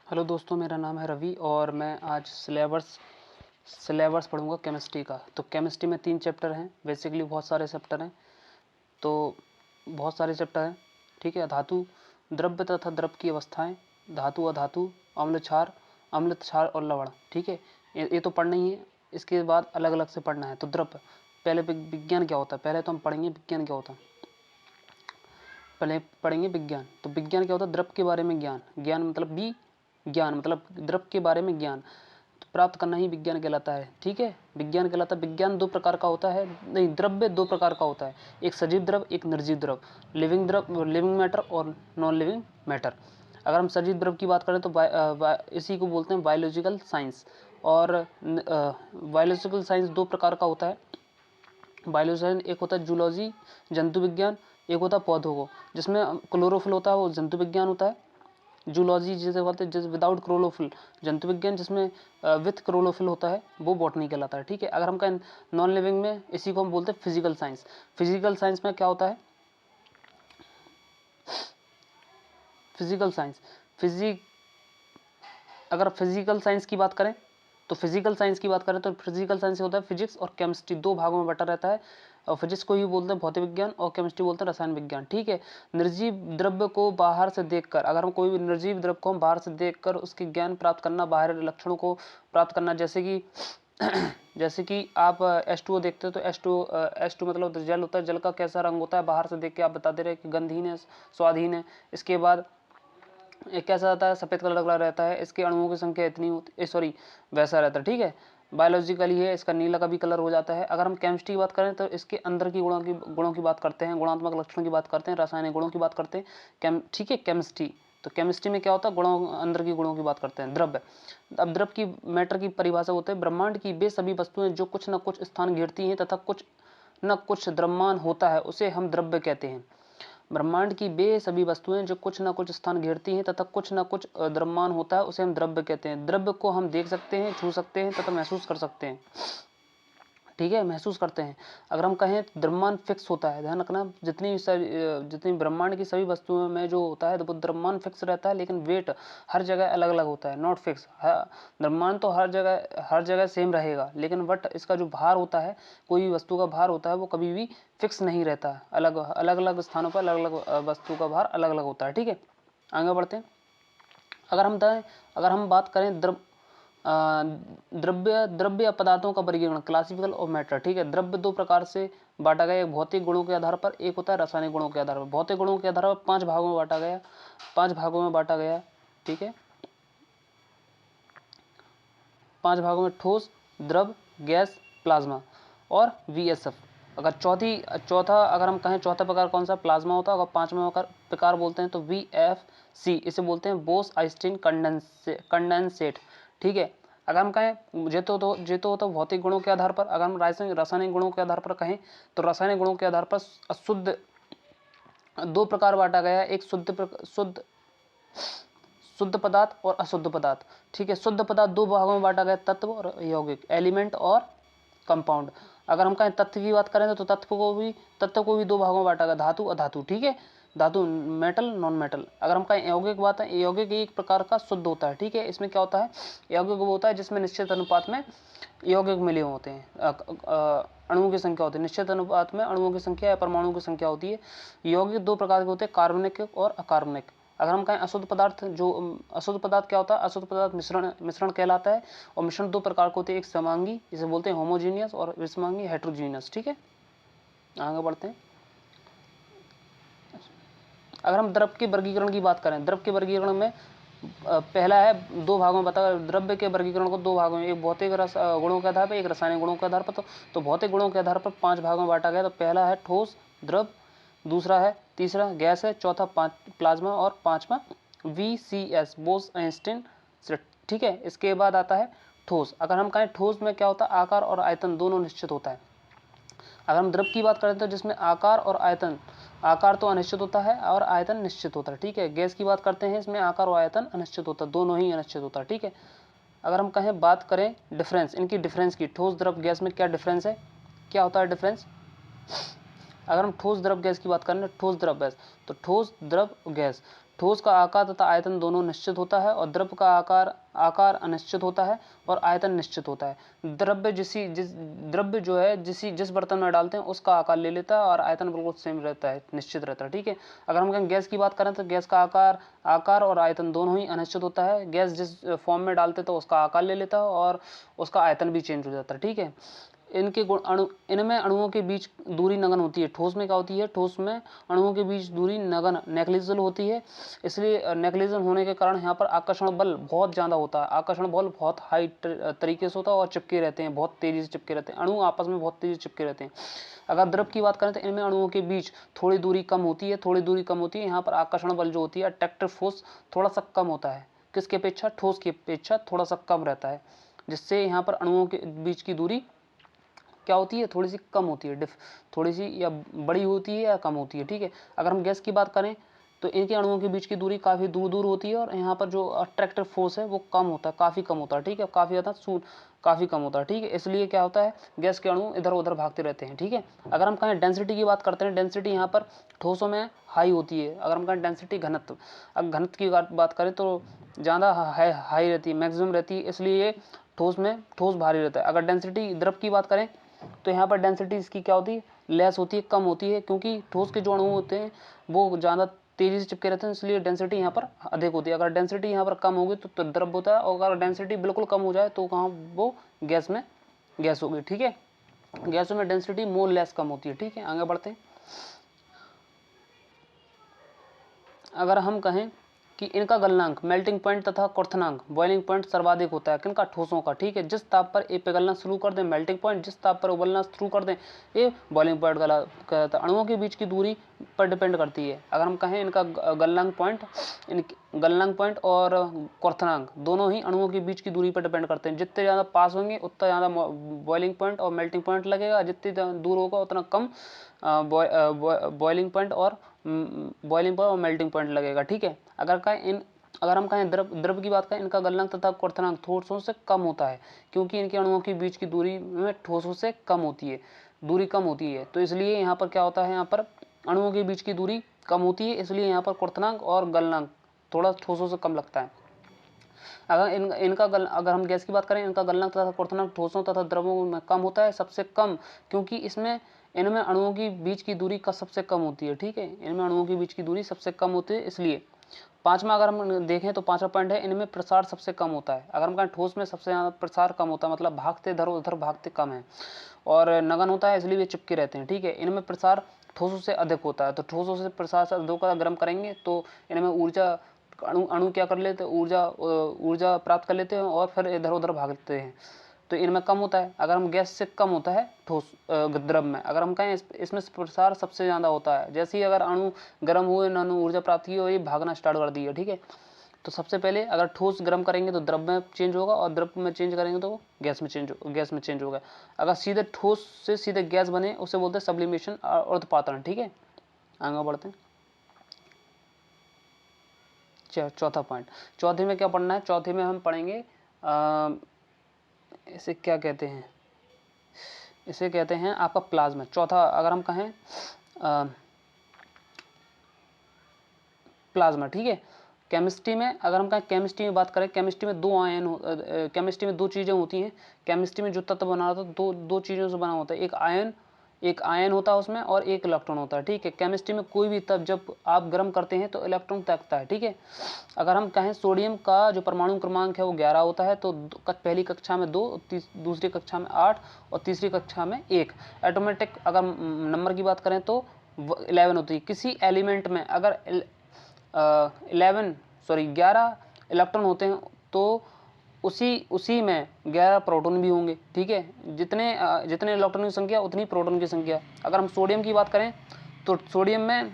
Hello दोस्तों, मेरा नाम है रवि और मैं आज सिलेबस पढ़ूंगा केमिस्ट्री का। तो केमिस्ट्री में 3 चैप्टर हैं। बेसिकली बहुत सारे चैप्टर हैं, तो बहुत सारे चैप्टर हैं। ठीक है। धातु, द्रव्य तथा द्रव की अवस्थाएं, धातु अधातु, अम्ल क्षार और लवण। ठीक है। ये तो पढ़ना ही है। इसके बाद अलग अलग से पढ़ना है। तो द्रव्य, पहले विज्ञान क्या होता है, पहले तो हम पढ़ेंगे विज्ञान क्या होता है। पहले पढ़ेंगे विज्ञान। तो विज्ञान क्या होता है, द्रव के बारे में ज्ञान। ज्ञान मतलब ज्ञान मतलब द्रव के बारे में ज्ञान तो प्राप्त करना ही विज्ञान कहलाता है। ठीक है। विज्ञान कहलाता है। विज्ञान 2 प्रकार का होता है, नहीं, द्रव्य 2 प्रकार का होता है, एक सजीव द्रव, एक निर्जीव द्रव, लिविंग मैटर और नॉन लिविंग मैटर। अगर हम सजीव द्रव की बात करें तो इसी को बोलते हैं बायोलॉजिकल साइंस। और बायोलॉजिकल साइंस 2 प्रकार का होता है। बायोलॉजी एक होता है जूलॉजी, जंतु विज्ञान, एक होता है पौधों को, जिसमें क्लोरोफिल होता है, वो जंतु विज्ञान होता है। जूलॉजी जिसे बोलते हैं जिस विदाउट क्लोरोफिल, जंतु विज्ञान, जिसमें विथ क्लोरोफिल होता है, वो बॉटनी कहलाता है। ठीक है। अगर हम कहें नॉन लिविंग में, इसी को हम बोलते हैं फिजिकल साइंस। फिजिकल साइंस में क्या होता है, फिजिकल साइंस अगर फिजिकल साइंस की बात करें तो फिजिकल साइंस होता है फिजिक्स और केमिस्ट्री, 2 भागों में बटा रहता है। और फिजिक्स को ही बोलते हैं भौतिक विज्ञान और केमिस्ट्री बोलते हैं रसायन विज्ञान। ठीक है। निर्जीव द्रव्य को बाहर से देखकर, अगर हम कोई भी निर्जीव द्रव्य को हम बाहर से देखकर उसके ज्ञान प्राप्त करना, बाहरी लक्षणों को प्राप्त करना, जैसे कि आप H2O देखते हो तो H2 मतलब जल होता है। जल का कैसा रंग होता है, बाहर से देख के आप बता दे रहे हैं कि गंधहीन है, स्वादहीन है। इसके बाद कैसा रहता है, सफ़ेद कलर का रहता है, इसके अणुओं की संख्या इतनी होती, वैसा रहता है। ठीक है। बायोलॉजिकली है, इसका नीला का भी कलर हो जाता है। अगर हम केमिस्ट्री की बात करें तो इसके अंदर की गुणों की बात करते हैं, गुणात्मक लक्षणों की बात करते हैं, रासायनिक गुणों की बात करते हैं। ठीक है। केमिस्ट्री, तो केमिस्ट्री में क्या होता है, अंदर की गुणों की बात करते हैं। द्रव्य, अब द्रव की मैटर की परिभाषा होती है ब्रह्मांड की वे सभी वस्तुएं जो कुछ न कुछ स्थान घेरती हैं तथा कुछ न कुछ द्रव्यमान होता है, उसे हम द्रव्य कहते हैं। ब्रह्मांड की वे सभी वस्तुएं जो कुछ न कुछ स्थान घेरती हैं तथा कुछ न कुछ द्रव्यमान होता है, उसे हम द्रव्य कहते हैं। द्रव्य को हम देख सकते हैं, छू सकते हैं तथा महसूस कर सकते हैं। ठीक है। महसूस करते हैं। अगर हम कहें द्रव्यमान फिक्स होता है, ध्यान रखना, जितनी ब्रह्मांड की सभी वस्तुओं में जो होता है तो वो द्रव्यमान फिक्स रहता है, लेकिन वेट हर जगह अलग अलग होता है, नॉट फिक्स। द्रव्यमान तो हर जगह सेम रहेगा, लेकिन बट इसका जो भार होता है, कोई भी वस्तु का भार होता है, वो कभी भी फिक्स नहीं रहता है। अलग अलग स्थानों पर अलग अलग वस्तु का भार अलग अलग होता है। ठीक है। आगे बढ़ते हैं। अगर हम बात करें द्रव्य पदार्थों का वर्गीकरण, क्लासिफिकल और मैटर। ठीक है। द्रव्य 2 प्रकार से बांटा गया, एक भौतिक गुणों के आधार पर, एक होता है रासायनिक गुणों के आधार पर। भौतिक गुणों के आधार पर 5 भागों में बांटा गया। ठीक है। 5 भागों में ठोस, द्रव, गैस, प्लाज्मा और VSF। चौथा अगर हम कहें चौथा प्रकार कौन सा, प्लाज्मा होता है। अगर 5वां प्रकार बोलते हैं तो VFC, इसे बोलते हैं बोस आइंस्टीन कंडेंसेट। ठीक है। अगर हम कहें जे तो होता भौतिक गुणों के आधार पर। अगर हम रासायनिक गुणों के आधार पर कहें तो रासायनिक गुणों के आधार पर अशुद्ध 2 प्रकार बांटा गया है, एक शुद्ध पदार्थ और अशुद्ध पदार्थ। ठीक है। शुद्ध पदार्थ 2 भागों में बांटा गया, तत्व और यौगिक, एलिमेंट और कंपाउंड। अगर हम कहें तत्व की बात करें तो तत्व को भी 2 भागों में बांटा गया, धातु अधातु। ठीक है। धातु, मेटल, नॉन मेटल। अगर हम कहें यौगिक बात है, यौगिक एक प्रकार का शुद्ध होता है। ठीक है। इसमें क्या होता है, यौगिक वो होता है जिसमें निश्चित अनुपात में यौगिक मिले होते हैं, अणुओं की संख्या होती है, निश्चित अनुपात में अणुओं की संख्या या परमाणुओं की संख्या होती है। यौगिक 2 प्रकार के होते हैं, कार्बनिक और अकार्बनिक। अगर हम कहें अशुद्ध पदार्थ क्या होता है, अशुद्ध पदार्थ मिश्रण कहलाता है। और मिश्रण 2 प्रकार के होते हैं, एक समांगी जिसे बोलते हैं होमोजीनियस, और विषमांगी हेट्रोजीनियस। ठीक है। आगे बढ़ते हैं। अगर हम द्रव के वर्गीकरण की बात करें, द्रव के वर्गीकरण में पहला है 2 भागों में बता, द्रव्य के वर्गीकरण को 2 भागों में, एक भौतिक गुणों के आधार पर, एक रासायनिक गुणों के आधार पर। तो भौतिक गुणों के आधार पर 5 भागों में बांटा गया। तो पहला है ठोस, द्रव, तीसरा गैस है, चौथा प्लाज्मा और 5वां VCS, बोस आइंस्टीन। ठीक है। इसके बाद आता है ठोस। अगर हम कहें ठोस में क्या होता है, आकार और आयतन दोनों निश्चित होता है। अगर हम द्रव की बात करें तो जिसमें आकार तो अनिश्चित होता है और आयतन निश्चित होता है। ठीक है। गैस की बात करते हैं, इसमें आकार और आयतन अनिश्चित होता है, दोनों ही अनिश्चित होता है। ठीक है। अगर हम बात करें डिफरेंस की, ठोस, द्रव, गैस में क्या डिफरेंस है, क्या होता है डिफरेंस। अगर हम ठोस द्रव गैस की बात करें, ठोस द्रव गैस, तो ठोस द्रव गैस, ठोस का आकार तथा आयतन दोनों निश्चित होता है और द्रव का आकार अनिश्चित होता है और आयतन निश्चित होता है। द्रव्य जो है जिस बर्तन में डालते हैं उसका आकार ले लेता है और आयतन बिल्कुल सेम रहता है, निश्चित रहता है, ठीक है। अगर हम कहें गैस की बात करें तो गैस का आकार और आयतन दोनों ही अनिश्चित होता है। गैस जिस फॉर्म में डालते तो उसका आकार ले लेता है और उसका आयतन भी चेंज हो जाता है, ठीक है। इनके गुण इनमें अणुओं के बीच दूरी नगण्य होती है। ठोस में क्या होती है, ठोस में अणुओं के बीच दूरी नगण्य नेग्लिजिबल होती है। इसलिए नेग्लिजिबल होने के कारण यहाँ पर आकर्षण बल बहुत ज़्यादा होता है, आकर्षण बल बहुत हाई तरीके से होता है और चिपके रहते हैं, बहुत तेजी से चिपके रहते हैं, अणु आपस में बहुत तेजी से चिपके रहते हैं। अगर द्रव की बात करें तो इनमें अणुओं के बीच थोड़ी दूरी कम होती है, थोड़ी दूरी कम होती है। यहाँ पर आकर्षण बल जो होती है, अट्रैक्टिव फोर्स, थोड़ा सा कम होता है। किसके अपेक्षा, ठोस की अपेक्षा थोड़ा सा कम रहता है, जिससे यहाँ पर अणुओं के बीच की दूरी क्या होती है, थोड़ी सी कम होती है, थोड़ी सी या बड़ी होती है या कम होती है, ठीक है। अगर हम गैस की बात करें तो इनके अणुओं के बीच की दूरी काफ़ी दूर दूर होती है और यहाँ पर जो अट्रैक्टिव फोर्स है वो कम होता है, काफ़ी कम होता है, ठीक है, काफ़ी कम होता है, ठीक है। इसलिए क्या होता है, गैस के अणु इधर उधर भागते रहते हैं, ठीक है। अगर हम कहें डेंसिटी की बात करते हैं, डेंसिटी यहाँ पर ठोसों में हाई होती है। अगर हम कहें डेंसिटी, घनत्व, अगर घनत्व की बात करें तो ज़्यादा हाई रहती है, मैक्सिमम रहती है, इसलिए ठोस भारी रहता है। अगर डेंसिटी द्रव की बात करें तो यहाँ पर डेंसिटी इसकी क्या होती है, लेस होती है, कम होती है, क्योंकि ठोस के जो अणु होते हैं वो ज़्यादा तेजी से चिपके रहते हैं, इसलिए डेंसिटी यहाँ पर अधिक होती है। अगर डेंसिटी यहाँ पर कम होगी तो द्रव होता है, और अगर डेंसिटी बिल्कुल कम हो जाए तो कहाँ वो गैस होगी, ठीक है। गैसों में डेंसिटी मोर लेस कम होती है, ठीक है। आगे बढ़ते हैं। अगर हम कहें कि इनका गलनांक, मेल्टिंग पॉइंट तथा क्वथनांक, बॉइलिंग पॉइंट सर्वाधिक होता है किनका, ठोसों का, ठीक है। जिस ताप पर ये पिघलना शुरू कर दें मेल्टिंग पॉइंट, जिस ताप पर उबलना शुरू कर दें ये बॉइलिंग पॉइंट कहलाता है। अणुओं के बीच की दूरी पर डिपेंड करती है। अगर हम कहें इनका गलनांक पॉइंट और क्वथनांक दोनों ही अणुओं के बीच की दूरी पर डिपेंड करते हैं। जितने ज़्यादा पास होंगे उतना ज़्यादा बॉइलिंग पॉइंट और मेल्टिंग पॉइंट लगेगा, जितनी दूर होगा उतना कम बॉइलिंग पॉइंट और मेल्टिंग पॉइंट लगेगा, ठीक है। अगर हम कहें द्रव की बात करें, इनका गलनांक तथा क्वथनांक ठोसों से कम होता है, क्योंकि इनके अणुओं के बीच की दूरी में ठोसों से कम होती है, दूरी कम होती है। तो इसलिए यहाँ पर क्या होता है, यहाँ पर अणुओं के बीच की दूरी कम होती है, इसलिए यहाँ पर क्वथनांक और गलनांक थोड़ा ठोसों से कम लगता है। अगर हम गैस की बात करें, इनका गलनांक तथा क्वथनांक ठोसों तथा द्रवों में कम होता है, सबसे कम, क्योंकि इनमें अणुओं की बीच की दूरी का सबसे कम होती है, ठीक है। इनमें अणुओं की बीच की दूरी सबसे कम होती है, इसलिए पांचवा अगर हम देखें तो पांचवा पॉइंट है, इनमें प्रसार सबसे कम होता है। अगर हम कहें ठोस में सबसे ज़्यादा प्रसार कम होता है, मतलब भागते इधर उधर भागते कम है, और नगन होता है, इसलिए वे चिपके रहते हैं, ठीक है। इनमें प्रसार ठोसों से अधिक होता है, तो ठोसों से प्रसार से अधिक का गर्म करेंगे तो इनमें ऊर्जा अणु क्या कर लेते हैं, ऊर्जा प्राप्त कर लेते हैं और फिर इधर उधर भागते हैं, तो इनमें कम होता है। अगर हम गैस से कम होता है ठोस द्रव में। अगर हम कहें इसमें प्रसार सबसे ज़्यादा होता है, जैसे ही अगर अणु गर्म हुए, अणु ऊर्जा प्राप्त की और ये भागना स्टार्ट कर दिया, ठीक है। तो सबसे पहले अगर ठोस गर्म करेंगे तो द्रव में चेंज होगा, और द्रव में चेंज करेंगे तो गैस में चेंज होगा। अगर सीधे ठोस से सीधे गैस बने उसे बोलते हैं सब्लिमेशन, ऊर्ध्वपातन, ठीक है। आगे बढ़ते हैं। चौथा पॉइंट, चौथे में क्या पढ़ना है, चौथे में हम पढ़ेंगे इसे क्या कहते हैं, इसे कहते हैं आपका प्लाज्मा। चौथा अगर हम कहें प्लाज्मा, ठीक है। केमिस्ट्री में अगर हम कहें, केमिस्ट्री में बात करें, केमिस्ट्री में केमिस्ट्री में दो चीज़ें होती हैं। केमिस्ट्री में जो तत्व बना होता है दो चीज़ों से बना होता है, एक आयन होता है उसमें और एक इलेक्ट्रॉन होता है, ठीक है। केमिस्ट्री में कोई भी तत्व जब आप गर्म करते हैं तो इलेक्ट्रॉन त्यागता है, ठीक है। अगर हम कहें सोडियम का जो परमाणु क्रमांक है वो 11 होता है, तो पहली कक्षा में 2, दूसरी कक्षा में 8 और तीसरी कक्षा में 1। एटोमेटिक अगर नंबर की बात करें तो 11 होती है। किसी एलिमेंट में अगर 11 इलेक्ट्रॉन होते हैं तो उसी में 11 प्रोटॉन भी होंगे, ठीक है। जितने इलेक्ट्रॉन की संख्या उतनी प्रोटॉन की संख्या। अगर हम सोडियम की बात करें तो सोडियम में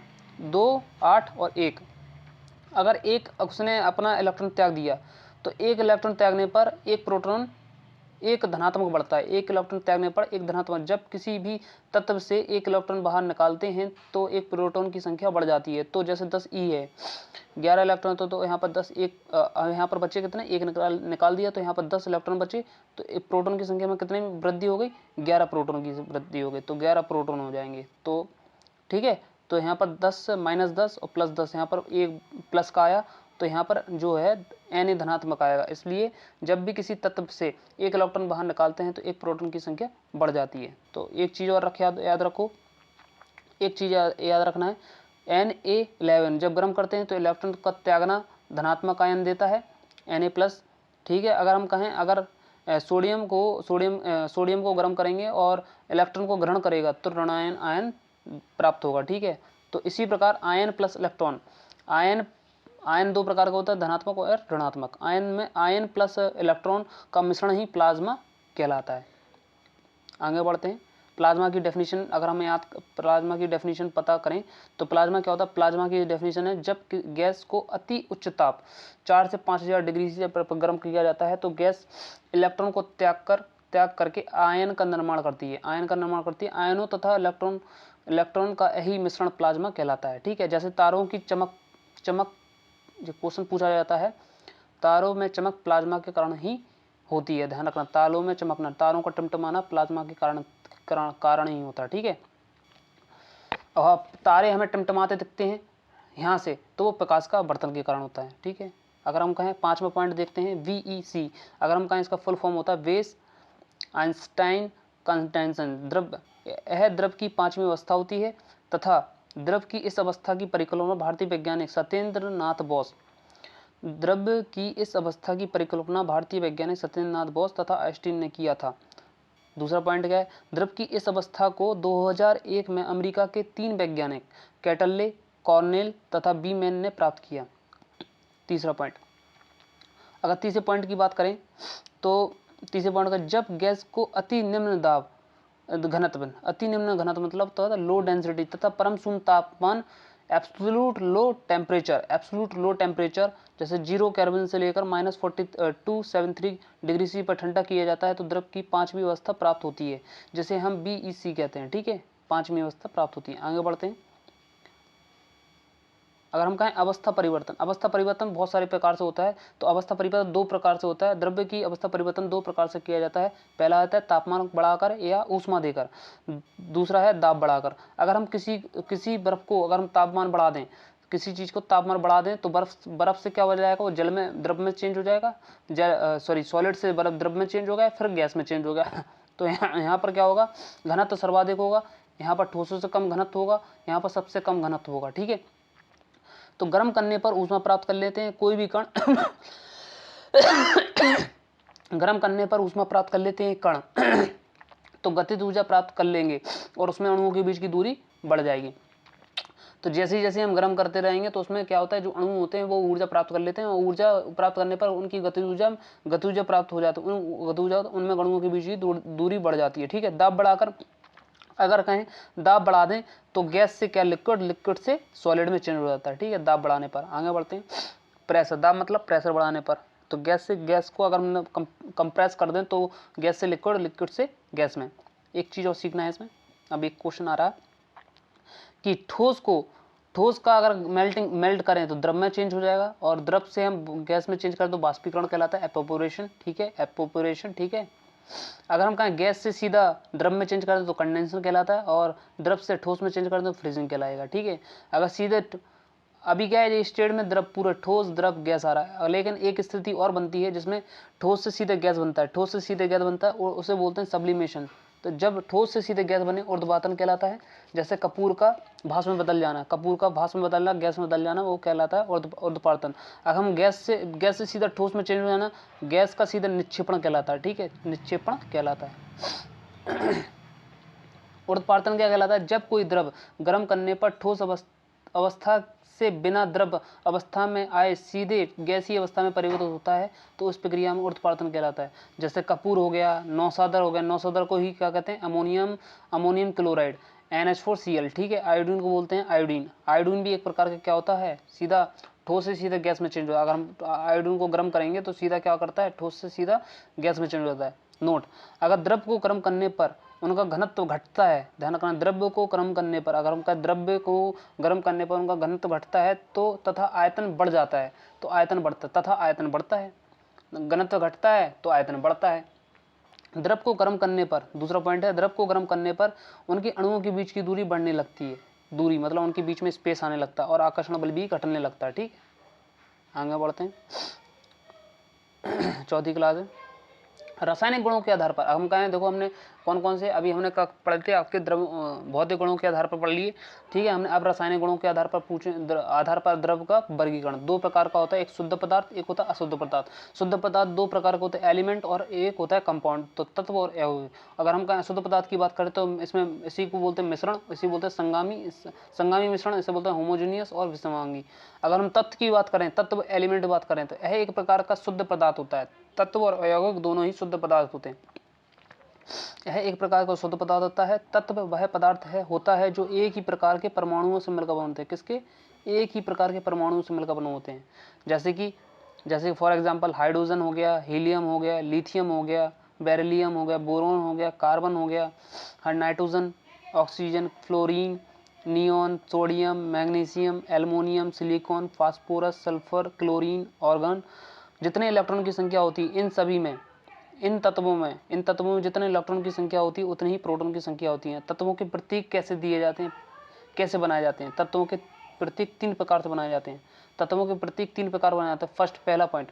2, 8 और 1। अगर उसने अपना इलेक्ट्रॉन त्याग दिया तो एक इलेक्ट्रॉन त्यागने पर एक प्रोटॉन एक धनात्मक बढ़ता है, एक इलेक्ट्रॉन त्यागने पर एक धनात्मक। जब किसी भी तत्व से एक इलेक्ट्रॉन बाहर निकालते हैं तो एक प्रोटॉन की संख्या बढ़ जाती है। तो जैसे 10 ई है, 11 इलेक्ट्रॉन तो यहाँ पर 10 यहाँ पर बचे कितने, एक निकाल दिया तो यहाँ पर 10 इलेक्ट्रॉन बचे, तो एक प्रोटॉन की संख्या में कितने वृद्धि हो गई, 11 प्रोटॉन की वृद्धि हो गई, तो 11 प्रोटॉन हो जाएंगे। तो ठीक है। तो यहाँ पर 10 -10 और +10, यहाँ पर एक प्लस का आया, तो यहाँ पर जो है Na धनात्मक आएगा। इसलिए जब भी किसी तत्व से एक इलेक्ट्रॉन बाहर निकालते हैं तो एक प्रोटॉन की संख्या बढ़ जाती है। तो एक चीज़ और याद रखो, एक चीज़ याद रखना है, Na11 जब गर्म करते हैं तो इलेक्ट्रॉन का त्यागना धनात्मक आयन देता है Na+, ठीक है। अगर हम कहें, अगर सोडियम को गर्म करेंगे और इलेक्ट्रॉन को ग्रहण करेगा तो ऋणायन आयन प्राप्त होगा, ठीक है। तो इसी प्रकार आयन प्लस इलेक्ट्रॉन, आयन दो प्रकार का होता है, धनात्मक और ऋणात्मक। आयन में आयन प्लस इलेक्ट्रॉन का मिश्रण ही प्लाज्मा कहलाता है। आगे बढ़ते हैं। प्लाज्मा की डेफिनेशन, अगर हम प्लाज्मा की डेफिनेशन पता करें तो प्लाज्मा क्या होता है। प्लाज्मा की डेफिनेशन है, जब गैस को अति उच्च ताप 4 से 5000 डिग्री से गर्म किया जाता है तो गैस इलेक्ट्रॉन को त्याग करके आयन का निर्माण करती है। आयनों तथा इलेक्ट्रॉन का यही मिश्रण प्लाज्मा कहलाता है, ठीक है। जैसे तारों की चमक जो क्वेश्चन पूछा जाता है, तारों में चमक प्लाज्मा के कारण ही होती है। ध्यान रखना, तारों में चमकना, तारों का टिमटिमाना प्लाज्मा के कारण ही होता है, ठीक है। अब तारे हमें टिमटिमाते दिखते हैं यहाँ से, तो वो प्रकाश का वर्तन के कारण होता है, ठीक है। अगर हम कहें 5वां पॉइंट देखते हैं, VEC, अगर हम कहें इसका फुल फॉर्म होता है वेस आइंस्टाइन कंडेंसन द्रव। यह द्रव की 5वीं अवस्था होती है तथा द्रव की इस अवस्था की परिकल्पना भारतीय वैज्ञानिक सत्येंद्र नाथ बोस तथा आइंस्टीन ने किया था। दूसरा पॉइंट क्या है, द्रव की इस अवस्था को 2001 में अमेरिका के 3 वैज्ञानिक कैटले, कॉर्नेल तथा बीमैन ने प्राप्त किया। तीसरा पॉइंट, अगर तीसरे पॉइंट की बात करें तो तीसरे पॉइंट का, जब गैस को अति निम्न घनत्व मतलब तो लो डेंसिटी तथा परम शून्य तापमान एब्सोल्यूट लो टेम्परेचर जैसे 0 केल्विन से लेकर -4273 डिग्री सी पर ठंडा किया जाता है तो द्रव की 5वीं अवस्था प्राप्त होती है, जिसे हम BEC कहते हैं, ठीक है। 5वीं अवस्था प्राप्त होती है। आगे बढ़ते हैं। अगर हम कहें अवस्था परिवर्तन बहुत सारे प्रकार से होता है। तो अवस्था परिवर्तन 2 प्रकार से होता है। द्रव्य की अवस्था परिवर्तन 2 प्रकार से किया जाता है। पहला आता है तापमान बढ़ाकर या ऊष्मा देकर, दूसरा है दाब बढ़ाकर। अगर हम किसी बर्फ को अगर हम तापमान बढ़ा दें, किसी चीज़ को तापमान बढ़ा दें तो बर्फ से क्या हो जाएगा, वो जल में द्रव में चेंज हो जाएगा, सॉलिड से बर्फ द्रव में चेंज हो गया, फिर गैस में चेंज हो गया। तो यहाँ पर क्या होगा, घनत्व सर्वाधिक होगा। यहाँ पर ठोसों से कम घनत्व होगा, यहाँ पर सबसे कम घनत्व होगा, ठीक है। तो गर्म करने पर ऊष्मा प्राप्त कर लेते हैं कोई भी कण गर्म करने पर ऊष्मा प्राप्त कर लेते हैं कण तो गतिज ऊर्जा प्राप्त कर लेंगे और उसमें अणुओं के बीच की दूरी बढ़ जाएगी। तो जैसे जैसे हम गर्म करते रहेंगे तो उसमें क्या होता है, जो अणु होते हैं वो ऊर्जा प्राप्त कर लेते हैं और ऊर्जा प्राप्त करने पर उनकी गतिज ऊर्जा प्राप्त हो जाती है। उनमें अणुओं के बीच की दूरी बढ़ जाती है, ठीक है। दाब बढ़ाकर, अगर कहें दाब बढ़ा दें तो गैस से क्या लिक्विड से सॉलिड में चेंज हो जाता है, ठीक है, दाब बढ़ाने पर। आगे बढ़ते हैं। प्रेशर, दाब मतलब प्रेशर बढ़ाने पर। तो गैस को अगर हम कंप्रेस कर दें तो गैस से लिक्विड से गैस में। एक चीज़ और सीखना है इसमें, अब एक क्वेश्चन आ रहा है कि ठोस का अगर मेल्ट करें तो द्रव में चेंज हो जाएगा और द्रव से हम गैस में चेंज करें तो बाष्पीकरण कहलाता है, एपोपोरेशन, ठीक है। अगर हम कहें गैस से सीधा द्रव में चेंज कर दें तो कंडेंसर कहलाता है और द्रव से ठोस में चेंज कर दें तो फ्रीजिंग कहलाएगा, ठीक है। अगर सीधे अभी क्या है, स्टेट में द्रव पूरा ठोस द्रव गैस आ रहा है, लेकिन एक स्थिति और बनती है जिसमें ठोस से सीधे गैस बनता है और उसे बोलते हैं सब्लिमेशन। तो जब ठोस से सीधे गैस बने ऊर्ध्वपातन कहलाता है। जैसे कपूर का भाप में बदलना गैस में बदल जाना, वो कहलाता है ऊर्ध्वपातन। अगर हम गैस से सीधा ठोस में चेंज हो जाना, गैस का सीधा निक्षेपण कहलाता है, ठीक है, निक्षेपण कहलाता है। ऊर्ध्वपातन क्या कहलाता है, जब कोई द्रव गर्म करने पर ठोस अवस्था से बिना द्रव अवस्था में आए सीधे गैसीय अवस्था में परिवर्तित होता है तो उस प्रक्रिया में ऊर्ध्वपातन कहलाता है। जैसे कपूर हो गया, नौसादर को ही क्या कहते हैं, अमोनियम क्लोराइड NH4Cl, ठीक है। आयोडीन को बोलते हैं आयोडीन भी एक प्रकार का क्या होता है, सीधा ठोस से सीधा गैस में चेंज होता है। अगर हम आयोडीन को गर्म करेंगे तो सीधा क्या करता है, ठोस से सीधा गैस में चेंज होता है। नोट, अगर द्रव को गर्म करने पर उनका घनत्व घटता है, ध्यान रखना, द्रव्य को गर्म करने पर अगर उनका द्रव्य को गर्म करने पर उनका घनत्व घटता है तो तथा आयतन बढ़ जाता है तो आयतन बढ़ता है, घनत्व घटता है तो आयतन बढ़ता है। द्रव को गर्म करने पर, दूसरा पॉइंट है, द्रव को गर्म करने पर उनके अणुओं के बीच की दूरी बढ़ने लगती है। दूरी, मतलब उनके बीच में स्पेस आने लगता है और आकर्षण बल भी घटने लगता है। ठीक, आगे बढ़ते हैं। चौथी क्लास है रासायनिक गुणों के आधार पर। हम कहें देखो हमने कौन कौन से अभी हमने पढ़ते आपके द्रव भौतिक गुणों के आधार पर पढ़ लिए, ठीक है। हमने अब रासायनिक गुणों के आधार पर आधार पर द्रव का वर्गीकरण। दो प्रकार का होता है, एक शुद्ध पदार्थ, एक होता है अशुद्ध पदार्थ। शुद्ध पदार्थ दो प्रकार के होते हैं, एलिमेंट और एक होता है कंपाउंड, तो तत्व और अवयव। अगर हम कहें अशुद्ध पदार्थ की बात करें तो इसमें इसी को बोलते हैं मिश्रण, इसी बोलते हैं संगामी मिश्रण, इसे बोलते हैं होमोजीनियस और विषमांगी। अगर हम तत्व की बात करें, तत्व एलिमेंट बात करें तो यह एक प्रकार का शुद्ध पदार्थ होता है। तत्व और अयौगिक दोनों ही शुद्ध पदार्थ होते हैं। यह एक प्रकार का शुद्ध पदार्थ होता है। तत्व वह पदार्थ होता है जो एक ही प्रकार के परमाणुओं से मिलकर बने होते हैं। किसके? एक ही प्रकार के परमाणुओं से मिलकर बने होते हैं। जैसे फॉर एग्जांपल हाइड्रोजन हो गया, हीलियम हो गया, लिथियम हो गया, बेरिलियम हो गया, बोरोन हो गया, कार्बन हो गया, nitrogen, oxygen, fluorine, neon, sodium, magnesium, aluminium, silicon, phosphorus, sulphur, chlorine, organ. जितने इलेक्ट्रॉन की संख्या होती है इन सभी में, इन तत्वों में जितने इलेक्ट्रॉन की संख्या होती है उतनी ही प्रोटॉन की संख्या होती है। तत्वों के प्रतीक कैसे दिए जाते हैं, कैसे बनाए जाते हैं? तत्वों के प्रतीक तीन प्रकार से बनाए जाते हैं। तत्वों के प्रतीक तीन प्रकार बनाए जाते हैं। फर्स्ट, पहला पॉइंट,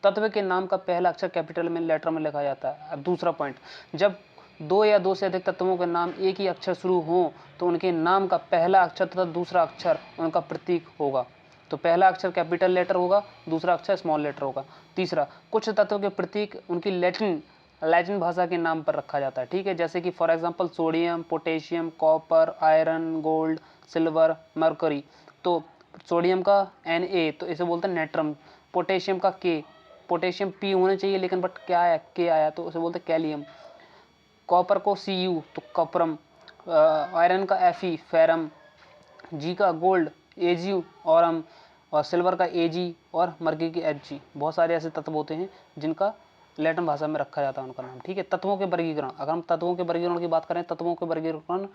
तत्व के नाम का पहला अक्षर कैपिटल में लेटर में लिखा जाता है। दूसरा पॉइंट, जब दो या दो से अधिक तत्वों के नाम एक ही अक्षर शुरू हो तो उनके नाम का पहला अक्षर तथा दूसरा अक्षर उनका प्रतीक होगा। तो पहला अक्षर कैपिटल लेटर होगा, दूसरा अक्षर स्मॉल लेटर होगा। तीसरा, कुछ तत्वों के प्रतीक उनकी लैटिन भाषा के नाम पर रखा जाता है। ठीक है, जैसे कि for example sodium, potassium, copper, iron, gold, silver, mercury. तो सोडियम का Na तो इसे बोलते हैं नेट्रम। पोटेशियम का K, पोटेशियम P होना चाहिए लेकिन बट क्या आया, K आया तो उसे बोलते हैं कैलियम। कॉपर को Cu तो कॉपरम। आयरन का Fe फेरम। G का गोल्ड Ag औरम, और सिल्वर का Ag और मर्क्यूरी की Hg। बहुत सारे ऐसे तत्व होते हैं जिनका लैटिन भाषा में रखा जाता है उनका नाम। ठीक है, तत्वों के वर्गीकरण। अगर हम तत्वों के वर्गीकरण की बात करें, तत्वों के वर्गीकरण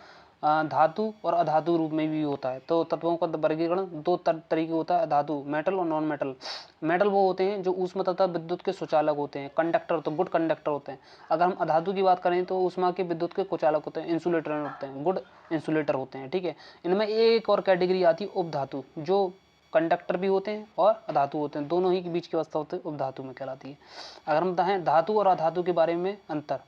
धातु और अधातु रूप में भी होता है। तो तत्वों का वर्गीकरण दो तरीके होता है, धातु, मेटल और नॉन मेटल। मेटल वो होते हैं जो ऊष्मा तथा विद्युत के सुचालक होते हैं, कंडक्टर, तो गुड कंडक्टर होते हैं। अगर हम अधातु की बात करें तो ऊष्मा के विद्युत के कुचालक होते हैं, इंसुलेटर होते हैं, गुड इंसुलेटर होते हैं। ठीक है, इनमें एक और कैटेगरी आती है उपधातु, जो कंडक्टर भी होते हैं और अधातु होते हैं, दोनों ही के बीच की अवस्था होती है, उपधातु में कहलाती है। अगर हम बताएं धातु और अधातु के बारे में अंतर,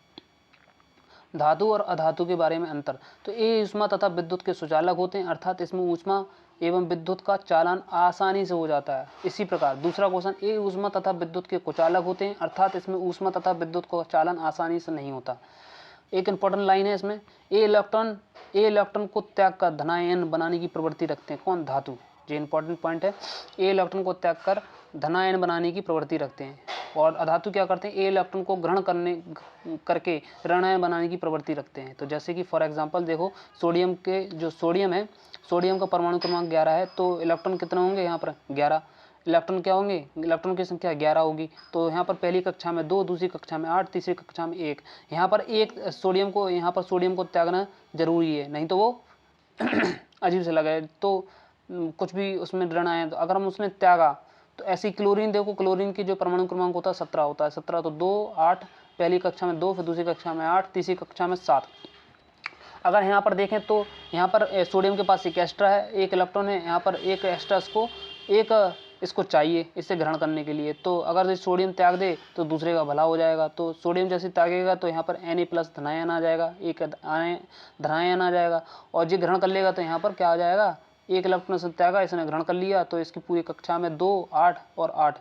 धातु और अधातु के बारे में अंतर, तो ये ऊष्मा तथा विद्युत के सुचालक होते हैं, अर्थात इसमें ऊष्मा एवं विद्युत का चालन आसानी से हो जाता है। इसी प्रकार दूसरा क्वेश्चन, ये ऊष्मा तथा विद्युत के कुचालक होते हैं, अर्थात इसमें ऊष्मा तथा विद्युत का चालन आसानी से नहीं होता। एक इंपॉर्टेंट लाइन है इसमें, ए इलेक्ट्रॉन को त्याग कर धनायन बनाने की प्रवृत्ति रखते हैं। कौन? धातु। जो इंपॉर्टेंट पॉइंट है, ए इलेक्ट्रॉन को त्याग कर धनायन बनाने की प्रवृत्ति रखते हैं, और अधातु क्या करते हैं? ए इलेक्ट्रॉन को ग्रहण करके ऋणायन बनाने की प्रवृत्ति रखते हैं। तो जैसे कि फॉर एग्जांपल देखो, सोडियम के जो सोडियम है, सोडियम का परमाणु क्रमांक 11 है, तो इलेक्ट्रॉन कितने होंगे यहाँ पर? 11 इलेक्ट्रॉन क्या होंगे? इलेक्ट्रॉन की संख्या 11 होगी। तो यहाँ पर पहली कक्षा में 2, दूसरी कक्षा में 8, तीसरी कक्षा में 1। यहाँ पर सोडियम को त्यागना जरूरी है, नहीं तो वो अजीब से लगे तो कुछ भी उसमें ऋण आए। तो अगर हम उसने त्यागा तो ऐसी क्लोरीन देखो, क्लोरीन की जो परमाणु क्रमांक होता है 17 होता है। 17 तो 2, 8, पहली कक्षा में 2, फिर दूसरी कक्षा में 8, तीसरी कक्षा में 7। अगर यहाँ पर देखें तो यहाँ पर सोडियम के पास एक एक्स्ट्रा है, एक इलेक्ट्रॉन है, यहाँ पर एक एक्स्ट्रा इसको चाहिए इसे ग्रहण करने के लिए। तो अगर सोडियम त्याग दे तो दूसरे का भला हो जाएगा। तो सोडियम जैसे त्यागेगा तो यहाँ पर Na+ धनायन आ जाएगा, एक धनायन आ जाएगा, और जो ग्रहण कर लेगा तो यहाँ पर क्या आ जाएगा? एक इलेक्ट्रॉन से त्यागा, इसने ग्रहण कर लिया, तो इसकी पूरी कक्षा में 2, 8 और 8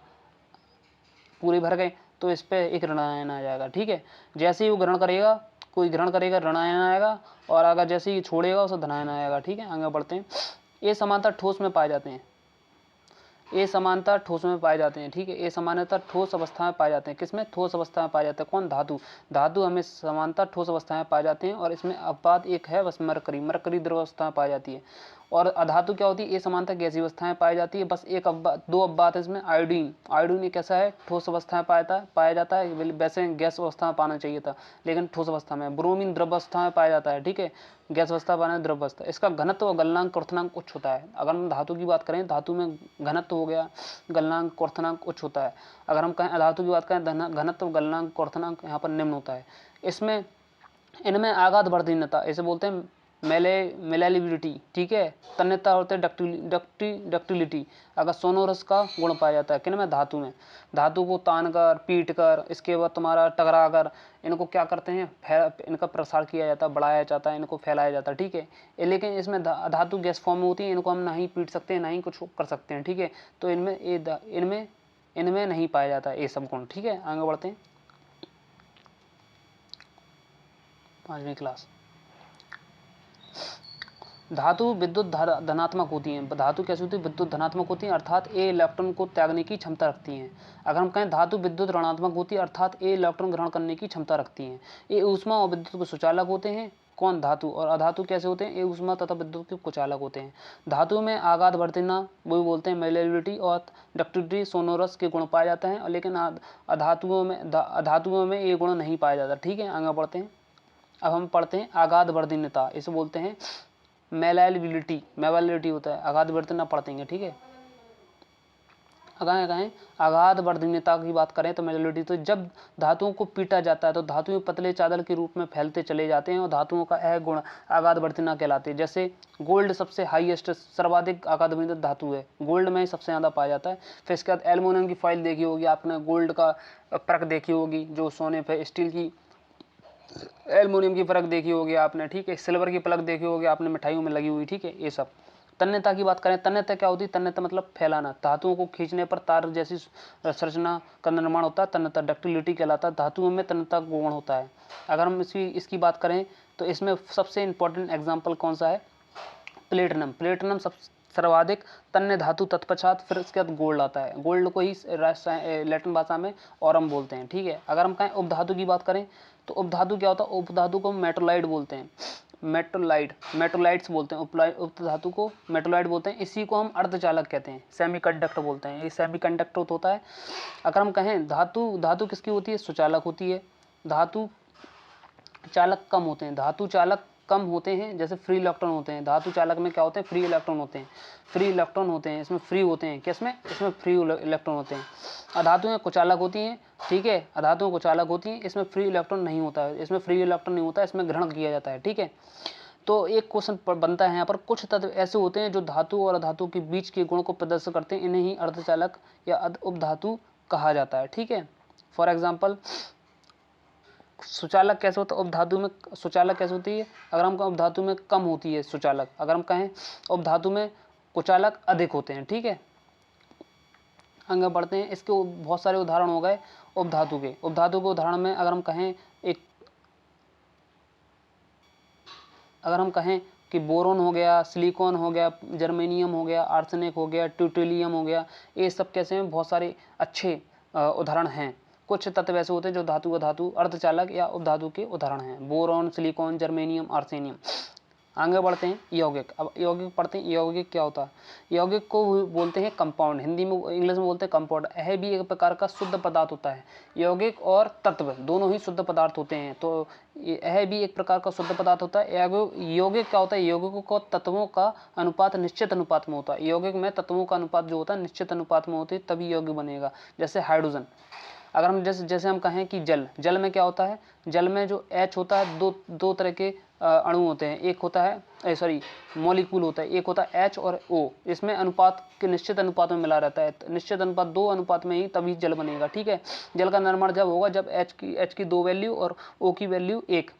पूरे भर गए, तो इस पर एक ऋणायन आ जाएगा। ठीक है, जैसे ही वो ग्रहण करेगा, कोई ग्रहण करेगा ऋणायन आएगा, और अगर जैसे ही छोड़ेगा उसे धनायन आएगा। ठीक है, आगे बढ़ते हैं। ये समानता ठोस में पाए जाते हैं, ये समानता ठोस में पाए जाते हैं। ठीक है, ये समानता ठोस अवस्था में पाए जाते हैं। किसमें? ठोस अवस्था में पाए जाते हैं। कौन? धातु। धातु हमें समानता ठोस अवस्था में पाए जाते हैं, और इसमें अपवाद एक है बस, मरकरी द्रव अवस्था में पाई जाती है। और अधातु क्या होती है? ये समानता गैसीय अवस्था में पाई जाती है। बस दो अपवाद है इसमें। आयोडीन एक ऐसा है ठोस अवस्था में पाया जाता है, वैसे गैस अवस्था में पाना चाहिए था लेकिन ठोस अवस्था में। ब्रोमीन द्रव अवस्था में पाया जाता है। ठीक है, गैस अवस्था पाना द्रव अवस्था। इसका घनत्व और गलनांक क्वथनांक उच्च होता है। अगर हम धातु की बात करें, धातु में घनत्व हो गया, गलनांक क्वथनांक उच्च होता है। अगर हम कहें अधातु की बात करें, घनत्व, गलनांक, क्वथनांक यहाँ पर निम्न होता है। इनमें आघात वर्धीनता, इसे बोलते हैं मेलेबिलिटी, ठीक है। तन्यता होते हैं डक्टिलिटी। अगर सोनोरस का गुण पाया जाता है किन में, धातु में। धातु को तान कर, पीट कर, इसके बाद तुम्हारा टकरा कर इनको क्या करते हैं, इनका प्रसार किया जाता है, बढ़ाया जाता है, इनको फैलाया जाता है, ठीक है। लेकिन इसमें धातु गैस फॉर्म में होती है, इनको हम ना ही पीट सकते हैं ना ही कुछ कर सकते हैं, ठीक है। तो इनमें नहीं पाया जाता है ये सब गुण, ठीक है। आगे बढ़ते हैं 5वीं क्लास। धातु विद्युत धनात्मक होती हैं। धातु कैसी होती है, विद्युत धनात्मक होती हैं, अर्थात ए इलेक्ट्रॉन को त्यागने की क्षमता रखती हैं। अगर हम कहें धातु विद्युत ऋणात्मक होती है, अर्थात ए इलेक्ट्रॉन ग्रहण करने की क्षमता रखती हैं। ये ऊष्मा और विद्युत के सुचालक होते हैं। कौन, धातु। और अधातु कैसे होते हैं, ये ऊष्मा तथा विद्युत के कुचालक होते हैं। धातु में आघात वर्तना वो बोलते हैं मेलेबिलिटी और डक्टिलिटी, सोनोरस के गुण पाए जाते हैं, लेकिन अधातुओं में ये गुण नहीं पाया जाता, ठीक है। आगे बढ़ते हैं। अब हम पढ़ते हैं आघात वर्धनीयता, इसे बोलते हैं मेलेबिलिटी होता है। आघात वर्धनीयता पढ़ते हैं, ठीक है। अगर कहें आघात वर्धनीयता की बात करें तो मेलेबिलिटी, तो जब धातुओं को पीटा जाता है तो धातुएं पतले चादर के रूप में फैलते चले जाते हैं और धातुओं का यह गुण आघात वर्धनीयता कहलाते हैं। जैसे गोल्ड सबसे हाईएस्ट, सर्वाधिक आघात वर्धनीय धातु है, गोल्ड में ही सबसे ज़्यादा पाया जाता है। फिर इसके बाद एल्युमिनियम की फॉइल देखी होगी आपने, गोल्ड का परख देखी होगी जो सोने पे, स्टील की एल्युमिनियम की परख देखी होगी आपने, ठीक है। सिल्वर की परख देखी होगी आपने मिठाइयों में लगी हुई, ठीक है। ये सब। तन्यता की बात करें, तन्यता क्या होती है, तन्यता मतलब फैलाना। धातुओं को खींचने पर तार जैसी संरचना का निर्माण होता है, तन्यता। डक्टिलिटी कहलाता है। धातुओं में तन्यता गुण होता है। अगर हम इसकी बात करें तो इसमें सबसे इंपॉर्टेंट एग्जाम्पल कौन सा है, प्लेटिनम। प्लेटिनम सब सर्वाधिक तन्य धातु, तत्पश्चात फिर इसके बाद गोल्ड आता है। गोल्ड को ही लैटिन भाषा में ऑरम बोलते हैं, ठीक है। अगर हम कहें उपधातु की बात करें तो उपधातु क्या होता है, उपधातु को मेटोलाइट बोलते हैं, मेटोलाइट्स बोलते हैं। उपधातु को मेटोलाइट बोलते हैं। इसी को हम अर्धचालक कहते हैं, सेमीकंडक्टर बोलते हैं। ये सेमीकंडक्टर होता है। अगर हम कहें धातु किसकी होती है, सुचालक होती है। धातु चालक कम होते हैं, धातु चालक कम होते हैं, जैसे फ्री इलेक्ट्रॉन होते हैं। धातु चालक में क्या होते हैं, फ्री इलेक्ट्रॉन होते हैं, इसमें फ्री होते हैं। किसमें, इसमें फ्री इलेक्ट्रॉन होते हैं। अधातुएं कुचालक होती हैं, ठीक है। अधातुएं कुचालक होती हैं, इसमें फ्री इलेक्ट्रॉन नहीं होता है, इसमें फ्री इलेक्ट्रॉन नहीं होता है, इसमें ग्रहण किया जाता है, ठीक है। तो एक क्वेश्चन बनता है यहाँ पर, कुछ तत्व ऐसे होते हैं जो धातु और अधातु के बीच के गुण को प्रदर्शित करते हैं, इन्हें ही अर्धचालक या उपधातु कहा जाता है, ठीक है। फॉर एग्जाम्पल सुचालक कैसे होता है, उपधातु में सुचालक कैसे होती है, अगर हम कहें उपधातु में कम होती है सुचालक, अगर हम कहें उपधातु में कुचालक अधिक होते हैं, ठीक है। आगे बढ़ते हैं। इसके बहुत सारे उदाहरण हो गए उपधातु के उदाहरण में अगर हम कहें कि बोरोन हो गया, सिलिकॉन हो गया, जर्मेनियम हो गया, आर्सेनिक हो गया, ट्यूटेलियम हो गया, ये सब कैसे हैं, बहुत सारे अच्छे उदाहरण हैं। कुछ तत्व ऐसे होते हैं जो धातु अर्धचालक या उपधातु के उदाहरण हैं, बोरोन, सिलिकॉन, जर्मेनियम, आर्सेनियम। आगे बढ़ते हैं यौगिक। अब यौगिक पढ़ते हैं। यौगिक क्या होता है, यौगिक को बोलते हैं कंपाउंड, हिंदी में इंग्लिश में बोलते हैं कंपाउंड। यह भी एक प्रकार का शुद्ध पदार्थ होता है। यौगिक और तत्व दोनों ही शुद्ध पदार्थ होते हैं, तो यह भी एक प्रकार का शुद्ध पदार्थ होता है। यौगिक क्या होता है, यौगिकों को तत्वों का अनुपात निश्चित अनुपात में होता है। यौगिक में तत्वों का अनुपात जो होता है निश्चित अनुपात में होती है, तभी यौगिक बनेगा। जैसे हाइड्रोजन, अगर हम जैसे हम कहें कि जल में क्या होता है, जल में जो H होता है, दो तरह के अणु होते हैं। एक होता है मॉलिक्यूल होता है, एक होता है H और O। इसमें अनुपात के निश्चित अनुपात में मिला रहता है, निश्चित अनुपात 2 अनुपात में ही तभी जल बनेगा, ठीक है। जल का निर्माण जब होगा जब H की 2 वैल्यू और O की वैल्यू 1।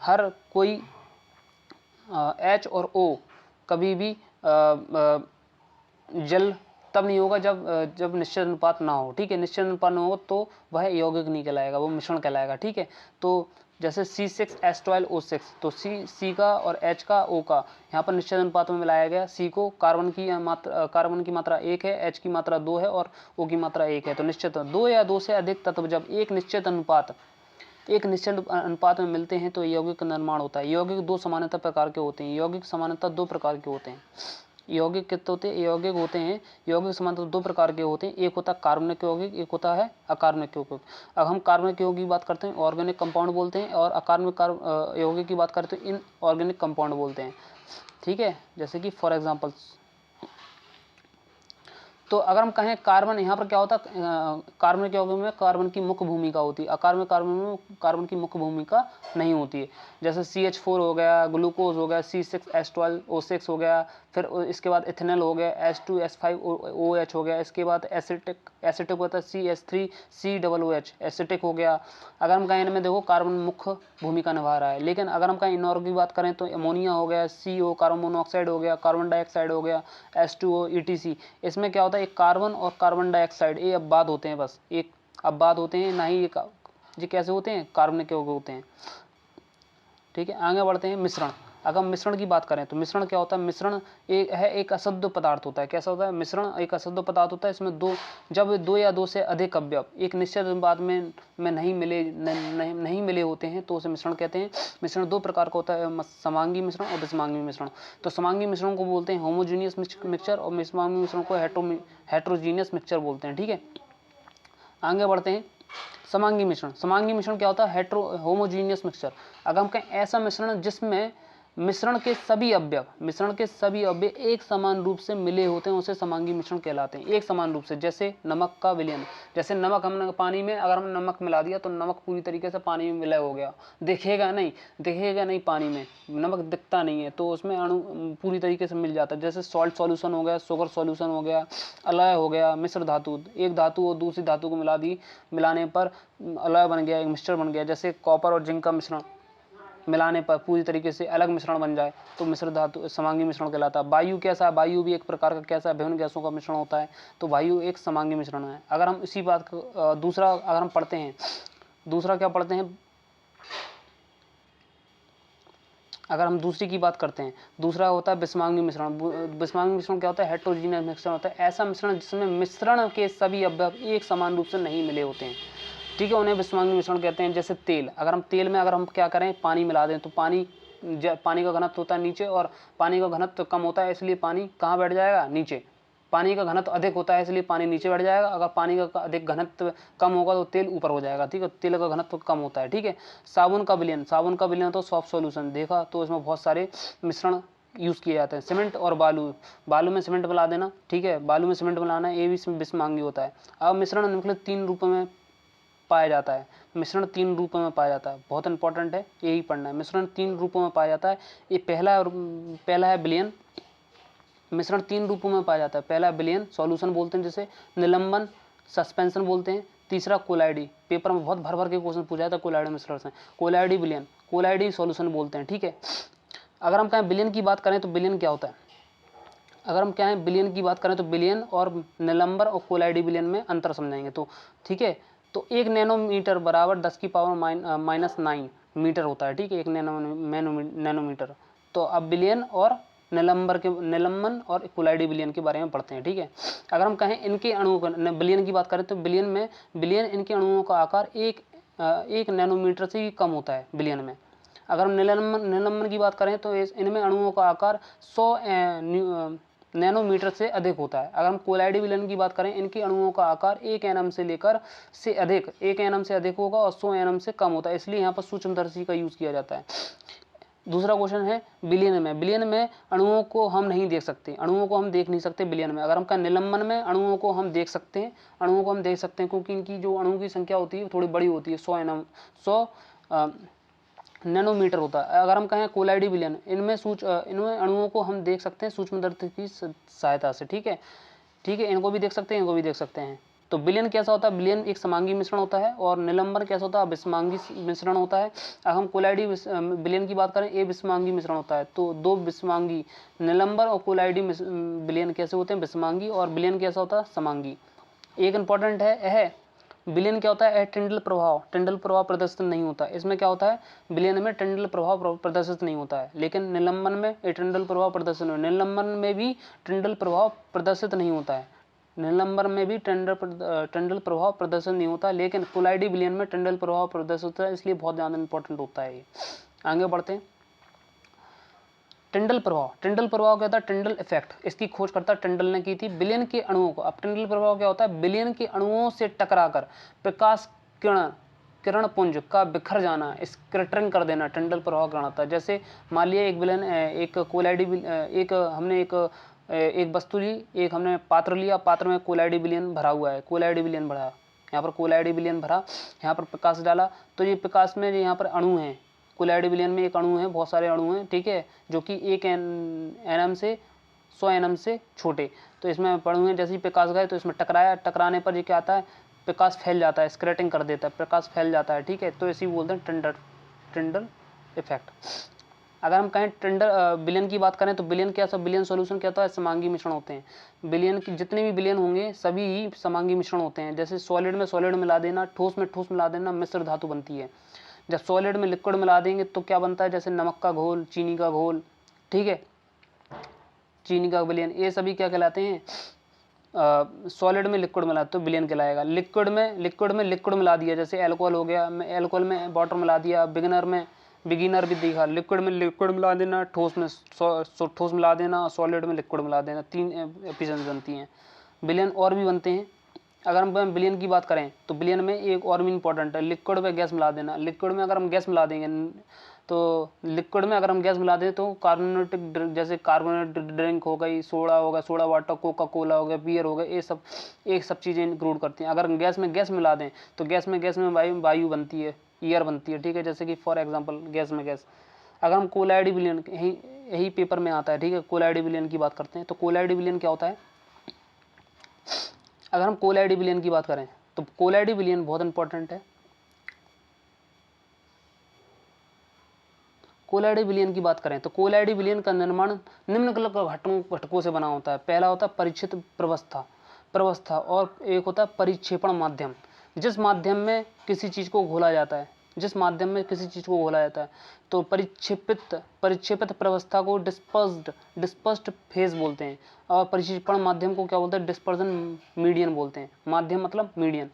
हर कोई H और O कभी भी जल तब नहीं होगा जब निश्चित अनुपात ना हो, ठीक है। निश्चित अनुपात ना हो तो वह यौगिक नहीं कहलाएगा, वो मिश्रण कहलाएगा, ठीक है। तो जैसे C6H12O6, तो C का और H का O का यहाँ पर निश्चित अनुपात में मिलाया गया। C को कार्बन की मात्रा 1 है, H की मात्रा 2 है और O की मात्रा 1 है। तो निश्चित 2 या 2 से अधिक तत्व जब एक निश्चित अनुपात में मिलते हैं तो यौगिक का निर्माण होता है। यौगिक 2 समानता प्रकार के होते हैं। यौगिक समानता 2 प्रकार के होते हैं। यौगिक कितने होते हैं, यौगिक होते हैं, यौगिक समानता 2 प्रकार के होते हैं। एक होता है कार्बनिक यौगिक, एक होता है अकार्बनिक यौगिक। अब हम कार्बनिक यौगिक की बात करते हैं, ऑर्गेनिक कंपाउंड बोलते हैं, और अकार्बनिक यौगिक की बात करते हैं, इन ऑर्गेनिक कंपाउंड बोलते हैं, ठीक है। जैसे कि फॉर एग्जांपल तो अगर हम कहें कार्बन, यहाँ पर क्या होता है, कार्बन के यौगिक में कार्बन की मुख्य भूमिका होती है, अकार्बनिक कार्बन में कार्बन की मुख्य भूमिका नहीं होती है। जैसे CH4 हो गया, ग्लूकोज हो गया, C6H12O6 हो गया, फिर इसके बाद इथेनॉल हो गया, H2S5OH हो गया, इसके बाद एसिटिक होता है CH3COOH एसिटिक हो गया। अगर हम कहें इनमें देखो कार्बन मुख्य भूमिका निभा रहा है। लेकिन अगर हम कहें इनऑर्गेनिक की बात करें तो अमोनिया हो गया, CO कार्बन मोनोऑक्साइड हो गया, कार्बन डाइऑक्साइड हो गया, H2O ETC। इसमें क्या होता है, एक कार्बन और कार्बन डाइऑक्साइड ये अपवाद होते हैं, बस एक अपवाद होते हैं, ना ही ये कैसे होते हैं, कार्बनिक यौगिक होते हैं। ठीक है, आगे बढ़ते हैं। मिश्रण, अगर हम मिश्रण की बात करें तो मिश्रण क्या होता है, मिश्रण एक अशुद्ध पदार्थ होता है। कैसा होता है मिश्रण, एक अशुद्ध पदार्थ होता है। इसमें जब दो या दो से अधिक अवयव एक निश्चित अनुपात में नहीं मिले होते हैं तो उसे मिश्रण कहते हैं। मिश्रण दो प्रकार का होता है, समांगी मिश्रण और विषमांगी मिश्रण। तो समांगी मिश्रण को बोलते हैं होमोजीनियस मिक्सचर और विषमांगी मिश्रण को हेट्रोजीनियस मिक्सचर बोलते हैं। ठीक है, आगे बढ़ते हैं। समांगी मिश्रण, समांगी मिश्रण क्या होता है, होमोजीनियस मिक्सचर। अगर हम कहें ऐसा मिश्रण जिसमें मिश्रण के सभी अवयव एक समान रूप से मिले होते हैं उसे समांगी मिश्रण कहलाते हैं। एक समान रूप से, जैसे नमक का विलयन, जैसे नमक हमने पानी में, अगर हमने नमक मिला दिया तो नमक पूरी तरीके से पानी में विलय हो गया, दिखेगा नहीं पानी में, नमक दिखता नहीं है, तो उसमें अणु पूरी तरीके से मिल जाता है। जैसे सॉल्ट सॉल्यूशन हो गया, शुगर सॉल्यूशन हो गया, अलय हो गया, मिश्र धातु, एक धातु और दूसरी धातु को मिलाने पर अलय बन गया, एक मिक्सचर बन गया। जैसे कॉपर और जिंक का मिश्रण मिलाने पर पूरी तरीके से अलग मिश्रण बन जाए तो मिश्र धातु समांगी मिश्रण कहलाता है। वायु कैसा है, वायु भी एक प्रकार का कैसा है, विभिन्न गैसों का मिश्रण होता है, तो वायु एक समांगी मिश्रण है। अगर हम इसी बात को दूसरा अगर हम पढ़ते हैं, दूसरा क्या पढ़ते हैं, अगर हम दूसरी की बात करते हैं, दूसरा होता है विषमांगी मिश्रण। विषमांगी मिश्रण क्या होता है, हेट्रोजीनियस मिश्रण होता है। ऐसा मिश्रण जिसमें मिश्रण के सभी अवयव एक समान रूप से नहीं मिले होते हैं, ठीक है, उन्हें विषमांगी मिश्रण कहते हैं। जैसे तेल, अगर हम तेल में अगर हम क्या करें, पानी मिला दें तो पानी का घनत्व होता है नीचे और पानी का घनत्व कम होता है, इसलिए पानी कहाँ बैठ जाएगा, नीचे। पानी का घनत्व अधिक होता है इसलिए पानी नीचे बैठ जाएगा। अगर पानी का अधिक घनत्व कम होगा तो तेल ऊपर हो जाएगा। ठीक है, तेल का घनत्व कम होता है। ठीक है, साबुन का विलयन तो सॉफ्ट सॉल्यूशन देखा, तो इसमें बहुत सारे मिश्रण यूज़ किए जाते हैं। सीमेंट और बालू में सीमेंट मिला देना, ठीक है, बालू में सीमेंट मिलाना, ये भी विषमांगी होता है। अब मिश्रण निम्नलिखित 3 रूपों में पाया जाता है। मिश्रण 3 रूपों में पाया जाता है, बहुत इंपॉर्टेंट है, यही पढ़ना है। मिश्रण 3 रूपों में पाया जाता है। ये पहला है विलयन। मिश्रण 3 रूपों में पाया जाता है। पहला विलयन, सॉल्यूशन बोलते हैं जिसे, निलंबन, सस्पेंशन बोलते हैं। तीसरा कोलाइडी, पेपर में बहुत भर के क्वेश्चन पूछा जाता है कोलाइडी मिश्रण से। कोलाइडी विलयन, कोलाइडी सॉल्यूशन बोलते हैं। ठीक है, अगर हम कहें विलयन की बात करें तो विलयन क्या होता है, अगर हम कहें विलयन की बात करें तो विलयन और निलंबर और कोलाइडी विलयन में अंतर समझाएंगे। तो ठीक है, तो 1 नैनोमीटर बराबर 10⁻⁻9 मीटर होता है। ठीक है, 1 नैनोमीटर। तो अब विलयन और निलंबन और कोलाइडी विलयन के बारे में पढ़ते हैं। ठीक है, अगर हम कहें इनके अणुओं का, विलयन की बात करें तो विलयन इनके अणुओं का आकार 1 नैनोमीटर से भी कम होता है विलयन में। अगर हम निलंबन की बात करें तो इनमें अणुओं का आकार 100 नैनोमीटर से अधिक होता है। अगर हम कोलाइडी विलयन की बात करें, इनके अणुओं का आकार 1 nm से अधिक 1 nm से अधिक होगा और 100 nm से कम होता है, इसलिए यहाँ पर सूक्ष्मदर्शी का यूज़ किया जाता है। दूसरा क्वेश्चन है विलयन में। विलयन में अणुओं को हम नहीं देख सकते, अणुओं को हम देख नहीं सकते विलयन में। अगर हम कहें निलंबन में अणुओं को हम देख सकते हैं, क्योंकि इनकी जो अणुओं की संख्या होती है थोड़ी बड़ी होती है, 100 नैनोमीटर होता है। अगर हम कहें कोलाइडी विलयन, इनमें अणुओं को हम देख सकते हैं सूक्ष्मदर्शी की सहायता से। ठीक है, इनको भी देख सकते हैं, इनको भी देख सकते हैं। तो विलयन कैसा होता है, विलयन एक समांगी मिश्रण होता है और निलंबन कैसा होता है, विषमांगी मिश्रण होता है। अगर हम कोलाइडी विलयन की बात करें, ये विषमांगी मिश्रण होता है। तो 2 विषमांगी, निलंबन और कोलाइडी विलयन कैसे होते हैं, विषमांगी, और विलयन कैसा होता है, समांगी। एक इंपॉर्टेंट है विलयन क्या होता है, टिंडल प्रभाव प्रदर्शित नहीं होता है। इसमें क्या होता है, विलयन में टिंडल प्रभाव प्रदर्शित नहीं होता है, लेकिन निलंबन में टिंडल प्रभाव प्रदर्शित नहीं, निलंबन में भी टिंडल प्रभाव प्रदर्शित नहीं होता है, निलंबन में भी टिंडल प्रभाव प्रदर्शित नहीं होता, लेकिन कोलाइडी विलयन में टिंडल प्रभाव प्रदर्शित होता है, इसलिए बहुत ज़्यादा इंपॉर्टेंट होता है ये। आगे बढ़ते हैं। टिंडल प्रभाव क्या होता है, टिंडल इफेक्ट, इसकी खोज करता टिंडल ने की थी। विलयन के अणुओं को, अब टिंडल प्रभाव क्या होता है, विलयन के अणुओं से टकराकर प्रकाश किरण पुंज का बिखर जाना, स्कैटरिंग कर देना टिंडल प्रभाव कहलाता है। जैसे मान लिया एक विलयन, एक कोलाइडी, हमने एक एक वस्तु ली, एक हमने पात्र लिया, पात्र में कोलाइडी विलयन भरा हुआ है, कोलाइडी विलयन भरा, यहाँ पर कोलाइडी विलयन भरा, यहाँ पर प्रकाश डाला, तो ये प्रकाश में यहाँ पर अणु हैं, कोलाइडी विलयन में एक अणु है, बहुत सारे अणु हैं, ठीक है, जो कि 1 nm से 100 nm से छोटे, तो इसमें अणु हैं। जैसे ही प्रकाश गए तो इसमें टकराया, टकराने पर ये क्या आता है, प्रकाश फैल जाता है, स्क्रैटिंग कर देता है, प्रकाश फैल जाता है, ठीक है, तो इसी बोलते हैं टिंडल इफेक्ट। अगर हम कहें विलयन की बात करें तो विलयन क्या, सब विलयन सॉल्यूशन क्या होता है, समांगी मिश्रण होते हैं। विलयन की जितने भी विलयन होंगे सभी ही समांगी मिश्रण होते हैं। जैसे सॉलिड में सॉलिड मिला देना, ठोस में ठोस मिला देना, मिश्र धातु बनती है। जब सॉलिड में लिक्विड मिला देंगे तो क्या बनता है, जैसे नमक का घोल, चीनी का घोल, ठीक है, चीनी का विलयन, ये सभी क्या कहलाते हैं, सॉलिड में लिक्विड मिला तो विलयन कहलाएगा। लिक्विड में लिक्विड मिला दिया, जैसे एल्कोहल हो गया, एल्कोहल में वाटर मिला दिया, बिगिनर भी देखा, लिक्विड में लिक्विड मिला देना, ठोस में ठोस मिला देना, सॉलिड में लिक्विड मिला देना, 3 एफिशिएंसी बनती हैं। विलयन और भी बनते हैं। अगर हम विलयन की बात करें तो विलयन में एक और भी इंपॉर्टेंट है, लिक्विड में गैस मिला देना। लिक्विड में अगर हम गैस मिला देंगे तो लिक्विड में अगर हम गैस मिला दें तो कार्बोनेटिक ड्रिंक, जैसे कार्बोनेटेड ड्रिंक हो गई, सोडा होगा, सोडा वाटर, कोका कोला हो गया, बियर हो गया, ये सब चीज़ें इंक्लूड करती हैं। अगर हम गैस में गैस मिला दें तो गैस में वायु बनती है, एयर बनती है, ठीक है, जैसे कि फॉर एग्जांपल गैस में गैस। अगर हम कोलाइडी विलयन, यही पेपर में आता है, ठीक है, कोलाइडी विलयन की बात करते हैं तो कोलाइडी विलयन क्या होता है। अगर हम कोलाइडी विलयन की बात करें तो कोलाइडी विलयन बहुत इंपॉर्टेंट है। कोलाइडी विलयन की बात करें तो कोलाइडी विलयन का निर्माण निम्नलिखित घटकों से बना होता है। पहला होता है परिचित प्रवस्था और एक होता है परिक्षेपण माध्यम, जिस माध्यम में किसी चीज़ को घोला जाता है, तो परिक्षेपित प्रवस्था को डिस्पर्स्ड फेज बोलते हैं, और परिक्षेपण माध्यम को क्या बोलते हैं, डिस्पर्जन मीडियन बोलते हैं। माध्यम मतलब मीडियन।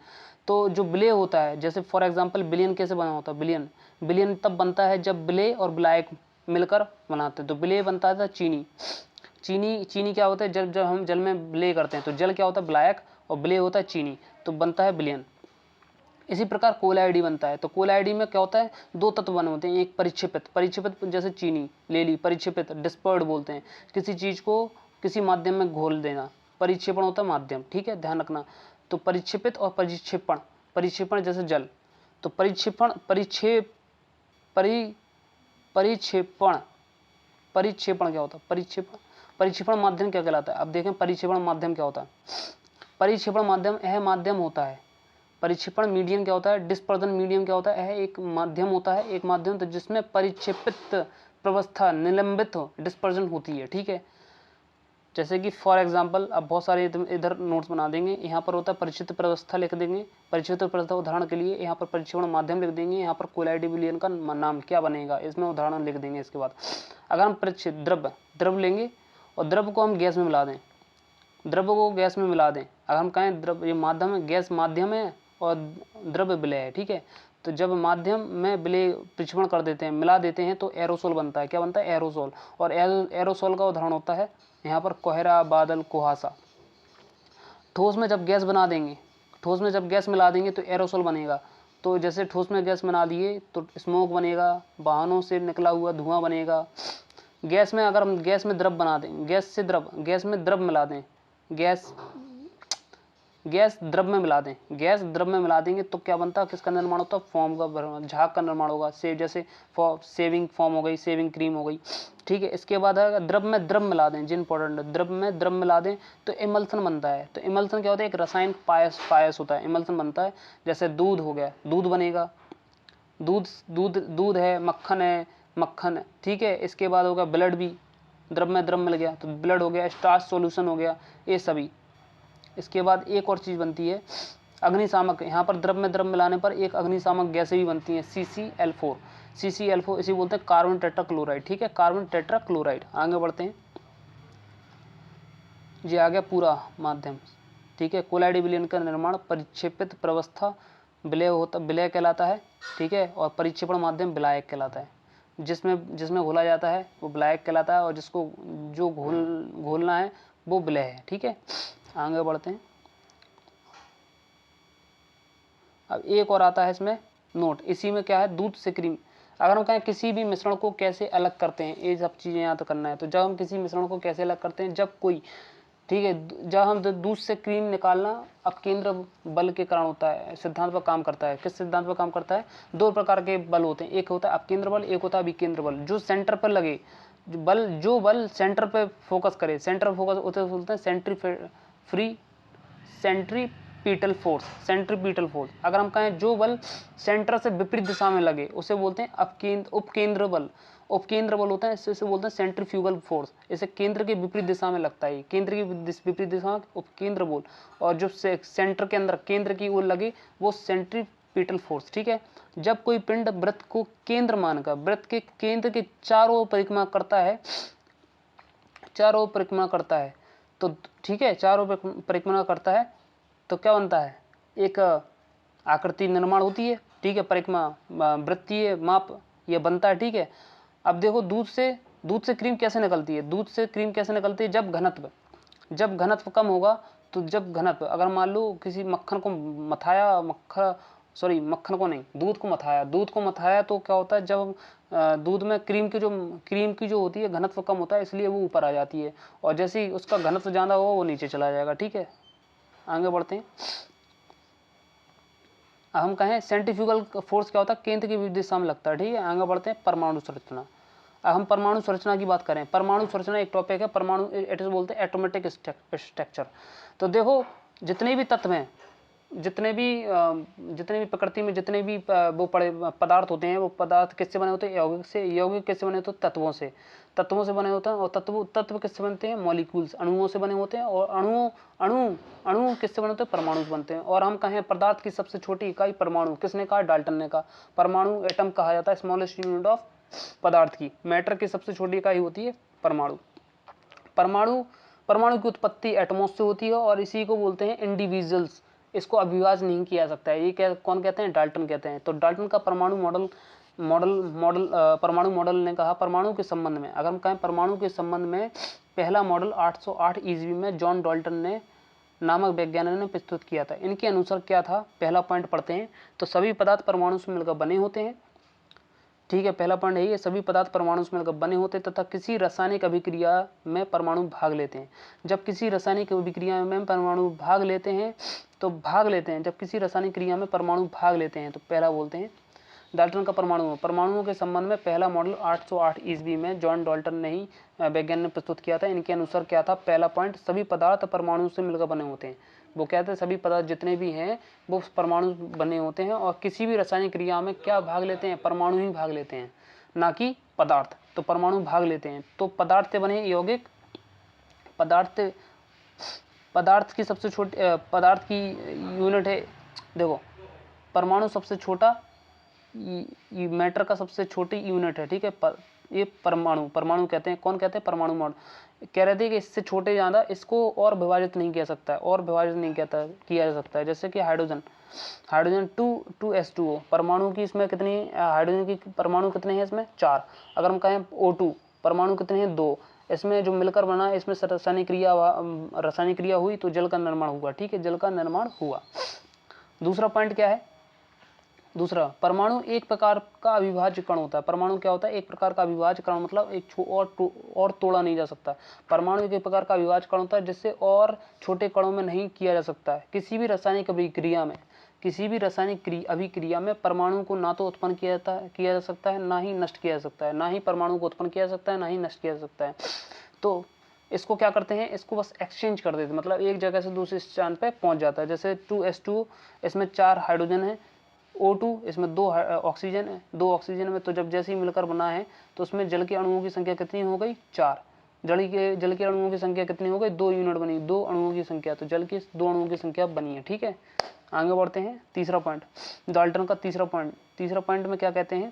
तो जो विलय होता है, जैसे फॉर एग्जांपल विलयन कैसे बना होता है, विलयन तब बनता है जब विलय और विलायक मिलकर बनाते हैं। तो विलय बनता है चीनी क्या होता है, जब हम जल में विलय करते हैं तो जल क्या होता है, विलायक, और विलय होता है चीनी, तो बनता है विलयन। इसी प्रकार कोलाइडी बनता है। तो कोलाइडी में क्या होता है, 2 तत्व बने होते हैं, एक परिक्षेपित जैसे चीनी ले ली, परिक्षेपित डिस्पर्ड बोलते हैं, किसी चीज़ को किसी माध्यम में घोल देना, परिक्षेपण होता है माध्यम, ठीक है, ध्यान रखना। तो परिक्षेपित और परिक्षेपण जैसे जल, तो परिक्षेपण क्या होता है, परिक्षेपण माध्यम क्या कहलाता है। अब देखें परिक्षेपण माध्यम क्या होता है। परिक्षेपण माध्यम यह माध्यम होता है। परिक्षेपण मीडियम क्या होता है, डिस्पर्जन मीडियम क्या होता है, एक माध्यम होता है, एक माध्यम तो जिसमें परिक्षेपित प्रवस्था निलंबित डिस्पर्जन होती है, ठीक है। जैसे कि फॉर एग्जांपल अब बहुत सारे इधर नोट्स बना देंगे, यहाँ पर होता है परिचित प्रवस्था लिख देंगे, परिचित प्रवस्था उदाहरण के लिए यहाँ पर परिक्षेपण माध्यम लिख देंगे, यहाँ पर कोलाइडी विलयन का नाम क्या बनेगा, इसमें उदाहरण लिख देंगे। इसके बाद अगर हम परिचित द्रव लेंगे और द्रव को हम गैस में मिला दें, अगर हम कहें द्रव ये माध्यम है, गैस माध्यम है और द्रव विलय है, ठीक है। तो जब माध्यम में विलय प्रक्षेपण कर देते हैं, मिला देते हैं, तो एरोसोल बनता है। क्या बनता है, एरोसोल। और एरोसोल का उदाहरण होता है यहाँ पर कोहरा, बादल, कुहासा। ठोस में जब गैस मिला देंगे तो एरोसोल बनेगा। तो जैसे ठोस में गैस बना दिए तो स्मोक बनेगा, वाहनों से निकला हुआ धुआं बनेगा। गैस में अगर हम गैस में द्रव बना दें, गैस में द्रव मिला दें, गैस द्रव में मिला देंगे तो क्या बनता है, किसका निर्माण होता है, फॉर्म का, झाग का निर्माण होगा। जैसे सेविंग फॉर्म हो गई, सेविंग क्रीम हो गई, ठीक है। इसके बाद अगर द्रव में द्रव मिला दें, जो इंपॉर्टेंट है, द्रव में द्रव मिला दें तो इमल्सन बनता है। तो इमल्सन क्या होता है, एक रासायनिक पायस होता है, इमल्सन बनता है। जैसे दूध हो गया, दूध बनेगा, दूध है, मक्खन है, ठीक है। इसके बाद होगा ब्लड भी, द्रव में द्रव मिल गया तो ब्लड हो गया, स्टार्च सॉल्यूशन हो गया, ये सभी। इसके बाद एक और चीज़ बनती है अग्निशामक। यहाँ पर द्रव में द्रव मिलाने पर एक अग्निशामक गैसें भी बनती हैं, CCl4, इसी बोलते हैं कार्बन टेट्राक्लोराइड, ठीक है, कार्बन टेट्राक्लोराइड। आगे बढ़ते हैं जी, आ गया पूरा माध्यम, ठीक है। कोलाइडी विलयन का निर्माण परिक्षेपित प्रवस्था विलय कहलाता है, ठीक है, और परिक्षेपण माध्यम विलायक कहलाता है। जिसमें घोला जाता है वो विलायक कहलाता है, और जिसको जो घोलना है वो विलय है, ठीक है। आगे बढ़ते हैं। अब एक और आता है इसमें नोट, इसी में क्या है, दूध से क्रीम। अगर हम कहें किसी भी मिश्रण को कैसे अलग करते हैं, ये सब चीज़ें याद करना है। तो जब हम किसी मिश्रण को कैसे अलग करते हैं, जब कोई, ठीक है, जब हम दूध से क्रीम निकालना अपकेंद्र बल के कारण होता है, सिद्धांत पर काम करता है। किस सिद्धांत पर काम करता है? दो प्रकार के बल होते हैं, एक होता है अपकेंद्र बल, एक होता है विकेंद्र बल। जो सेंटर पर लगे, जो बल सेंटर पे फोकस करे, सेंटर फोकस होते बोलते हैं सेंट्रीपिटल फोर्स। Centripetal force. अगर हम कहें जो बल सेंटर से विपरीत दिशा में लगे उसे बोलते हैं उपकेंद्र बल। उपकेंद्र बल होता है, इसे बोलते हैं सेंट्रीफ्यूगल फोर्स। इसे केंद्र के विपरीत दिशा में लगता है, केंद्र की विपरीत दिशा उपकेंद्र बल, और जो सेंटर के अंदर केंद्र की ओर लगे वो सेंट्रीपिटल फोर्स। ठीक है। जब कोई पिंड वृत्त को केंद्र मानकर वृत्त के केंद्र के चारों ओर परिक्रमा करता है, चारों ओर परिक्रमा करता है, तो ठीक है, चारों ओर परिक्रमा करता है तो क्या बनता है? एक आकृति निर्माण होती है। ठीक है, परिक्रमा वृत्तीय माप यह बनता है। ठीक है। अब देखो दूध से क्रीम कैसे निकलती है? दूध से क्रीम कैसे निकलती है? जब घनत्व कम होगा, तो जब घनत्व, अगर मान लो किसी मक्खन को मथाया, मक्खन को नहीं, दूध को मथाया तो क्या होता है? जब दूध में क्रीम की जो होती है घनत्व कम होता है, इसलिए वो ऊपर आ जाती है, और जैसे ही उसका घनत्व ज़्यादा होगा वो नीचे चला जाएगा। ठीक है, आगे बढ़ते हैं। हम कहें सेंट्रीफ्यूगल फोर्स क्या होता है? केंद्र की विपरीत दिशा में लगता है। ठीक है, आगे बढ़ते हैं। परमाणु संरचना। अब हम परमाणु संरचना की बात करें। परमाणु संरचना एक टॉपिक है, परमाणु इट इज बोलते हैं एटॉमिक स्ट्रक्चर। तो देखो जितने भी तत्व हैं, जितने भी प्रकृति में जितने भी वो पड़े पदार्थ होते हैं, वो पदार्थ किससे बने होते हैं? यौगिक किससे बने होते हैं? तत्वों से बने होते हैं। और तत्व किससे बनते हैं? मॉलिक्यूल्स, अणुओं से बने होते हैं। और अणु किससे बने होते हैं? परमाणु से बनते हैं। और हम कहें पदार्थ की सबसे छोटी इकाई परमाणु, किसने कहा? डाल्टन ने कहा। परमाणु एटम कहा जाता है, स्मॉलेस्ट यूनिट ऑफ पदार्थ की। मैटर की सबसे छोटी इकाई होती है परमाणु। परमाणु की उत्पत्ति एटमोस से होती है, और इसी को बोलते हैं इंडिविजुअल्स। इसको अभिभाज्य नहीं किया सकता है। ये कौन कहते हैं? डाल्टन कहते हैं। तो डाल्टन का परमाणु मॉडल ने कहा परमाणु के संबंध में, अगर हम कहें परमाणु के संबंध में, पहला मॉडल 808 ईस्वी में जॉन डाल्टन ने नामक वैज्ञानिक ने प्रस्तुत किया था। इनके अनुसार क्या था? पहला पॉइंट पढ़ते हैं। तो सभी पदार्थ परमाणु से मिलकर बने होते हैं। ठीक है, पहला पॉइंट है ये, सभी पदार्थ परमाणु से मिलकर बने होते तथा किसी रासायनिक अभिक्रिया में परमाणु भाग लेते हैं। जब किसी रासायनिक अभिक्रिया में परमाणु भाग लेते हैं, जब किसी रासायनिक क्रिया में परमाणु भाग लेते हैं, तो पहला बोलते हैं डाल्टन का परमाणुओं के संबंध में पहला मॉडल 808 ईस्वी में जॉन डाल्टन ने ही वैज्ञानिक ने प्रस्तुत किया था। इनके अनुसार क्या था? पहला पॉइंट, सभी पदार्थ परमाणु से मिलकर बने होते हैं। वो कहते हैं सभी पदार्थ जितने भी हैं वो परमाणु बने होते हैं, और किसी भी रासायनिक क्रिया में क्या भाग लेते हैं? परमाणु ही भाग लेते हैं, ना कि पदार्थ। तो परमाणु भाग लेते हैं। तो पदार्थ से बने यौगिक, पदार्थ की सबसे छोटी पदार्थ की यूनिट है, देखो परमाणु सबसे छोटा, मैटर का सबसे छोटी यूनिट है। ठीक है, ये परमाणु कहते हैं। कौन कहते हैं? परमाणु मॉडल कह रहे थे कि इससे छोटे ज़्यादा इसको और विभाजित नहीं किया सकता है, किया जा सकता है। जैसे कि हाइड्रोजन 2s2o परमाणु की, इसमें कितनी हाइड्रोजन की परमाणु कितने हैं? इसमें 4। अगर हम कहें O2 परमाणु कितने हैं? 2। इसमें जो मिलकर बना है, इसमें रासायनिक क्रिया हुई तो जल का निर्माण हुआ। ठीक है, जल का निर्माण हुआ। दूसरा पॉइंट क्या है? दूसरा, परमाणु एक प्रकार का अविभाज्य कण होता है। परमाणु क्या होता है? एक प्रकार का अविभाज्य कण, मतलब एक और तोड़ा नहीं जा सकता। परमाणु एक प्रकार का अविभाज्य कण होता है जिससे और छोटे कणों में नहीं किया जा सकता है। किसी भी रासायनिक अभिक्रिया में परमाणु को ना तो उत्पन्न किया जा सकता है, ना ही नष्ट किया जा सकता है। ना ही परमाणु को उत्पन्न किया जा सकता है, ना ही नष्ट किया जा सकता है। तो इसको क्या करते हैं? इसको बस एक्सचेंज कर देते हैं, मतलब एक जगह से दूसरे स्थान पे पहुंच जाता है। जैसे 2s2, इसमें 4 हाइड्रोजन है। O2, इसमें 2 ऑक्सीजन है। 2 ऑक्सीजन में तो जब जैसे ही मिलकर बना है तो उसमें जल के अणुओं की संख्या कितनी हो गई? 4। जल के अणुओं की संख्या कितनी हो गई? 2 यूनिट बनी, 2 अणुओं की संख्या, तो जल के 2 अणुओं की संख्या बनी है। ठीक है, आगे बढ़ते हैं। तीसरा पॉइंट, डाल्टन का तीसरा पॉइंट में क्या कहते हैं?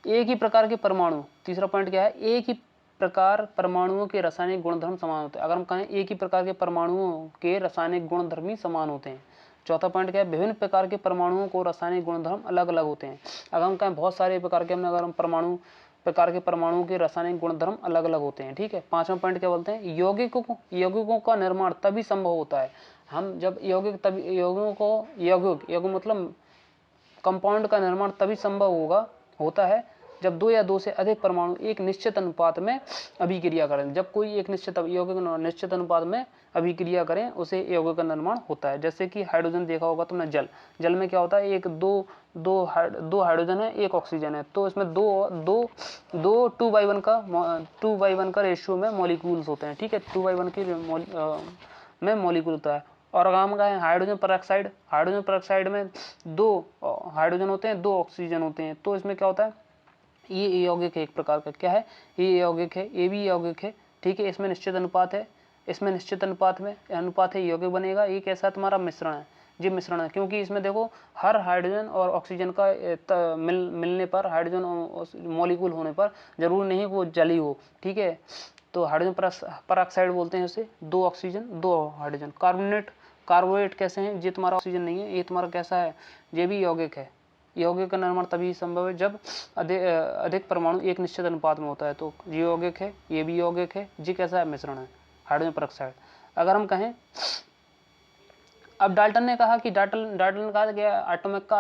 एक ही प्रकार के परमाणु, तीसरा पॉइंट क्या है? एक ही प्रकार परमाणुओं के रासायनिक गुणधर्म समान होते हैं। अगर हम कहें एक ही प्रकार के परमाणुओं के रासायनिक गुणधर्म ही समान होते हैं। चौथा पॉइंट क्या है? विभिन्न प्रकार के परमाणुओं को रासायनिक गुणधर्म अलग अलग होते हैं। अगर हम कहें बहुत सारे प्रकार के, अगर हम परमाणुओं के रासायनिक गुणधर्म अलग अलग होते हैं। ठीक है, पांचवा पॉइंट क्या बोलते हैं? यौगिकों का निर्माण तभी संभव होता है, हम जब यौगिक मतलब कंपाउंड का निर्माण तभी संभव होता है जब 2 या 2 से अधिक परमाणु एक निश्चित अनुपात में अभिक्रिया करें। जब कोई एक निश्चित यौगिक निश्चित अनुपात में अभिक्रिया करें उसे यौगिक का निर्माण होता है। जैसे कि हाइड्रोजन देखा होगा तुमने, जल में क्या होता है, दो हाइड्रोजन है, एक ऑक्सीजन है, तो इसमें दो 2:1 का रेशियो में मॉलिक्यूल्स होते हैं। ठीक है, 2:1 की में मॉलिक्यूल होता है। और अगर हम कहें हाइड्रोजन पेरोक्साइड में 2 हाइड्रोजन होते हैं, 2 ऑक्सीजन होते हैं, तो इसमें क्या होता है, ये यौगिक है एक प्रकार का। क्या है, ये यौगिक है, ये भी यौगिक है। ठीक है, इसमें निश्चित अनुपात है, यौगिक बनेगा। ये कैसा तुम्हारा मिश्रण है, ये मिश्रण है, क्योंकि इसमें देखो हर हाइड्रोजन और ऑक्सीजन का मिलने पर, हाइड्रोजन मॉलिक्यूल होने पर जरूर नहीं वो जली हो। ठीक है, तो हाइड्रोजन पेरोक्साइड बोलते हैं उसे, 2 ऑक्सीजन 2 हाइड्रोजन। कार्बोनेट कैसे हैं, ये तुम्हारा ऑक्सीजन नहीं है, ये तुम्हारा कैसा है, ये भी यौगिक है। यौगिक का निर्माण तभी संभव है जब अधिक परमाणु एक निश्चित अनुपात में होता है। तो ये यौगिक है, ये भी यौगिक है, ये कैसा है, मिश्रण है, हाइड्रोजन पेरोक्साइड। अगर हम कहें, अब डाल्टन ने कहा कि एटॉमिक का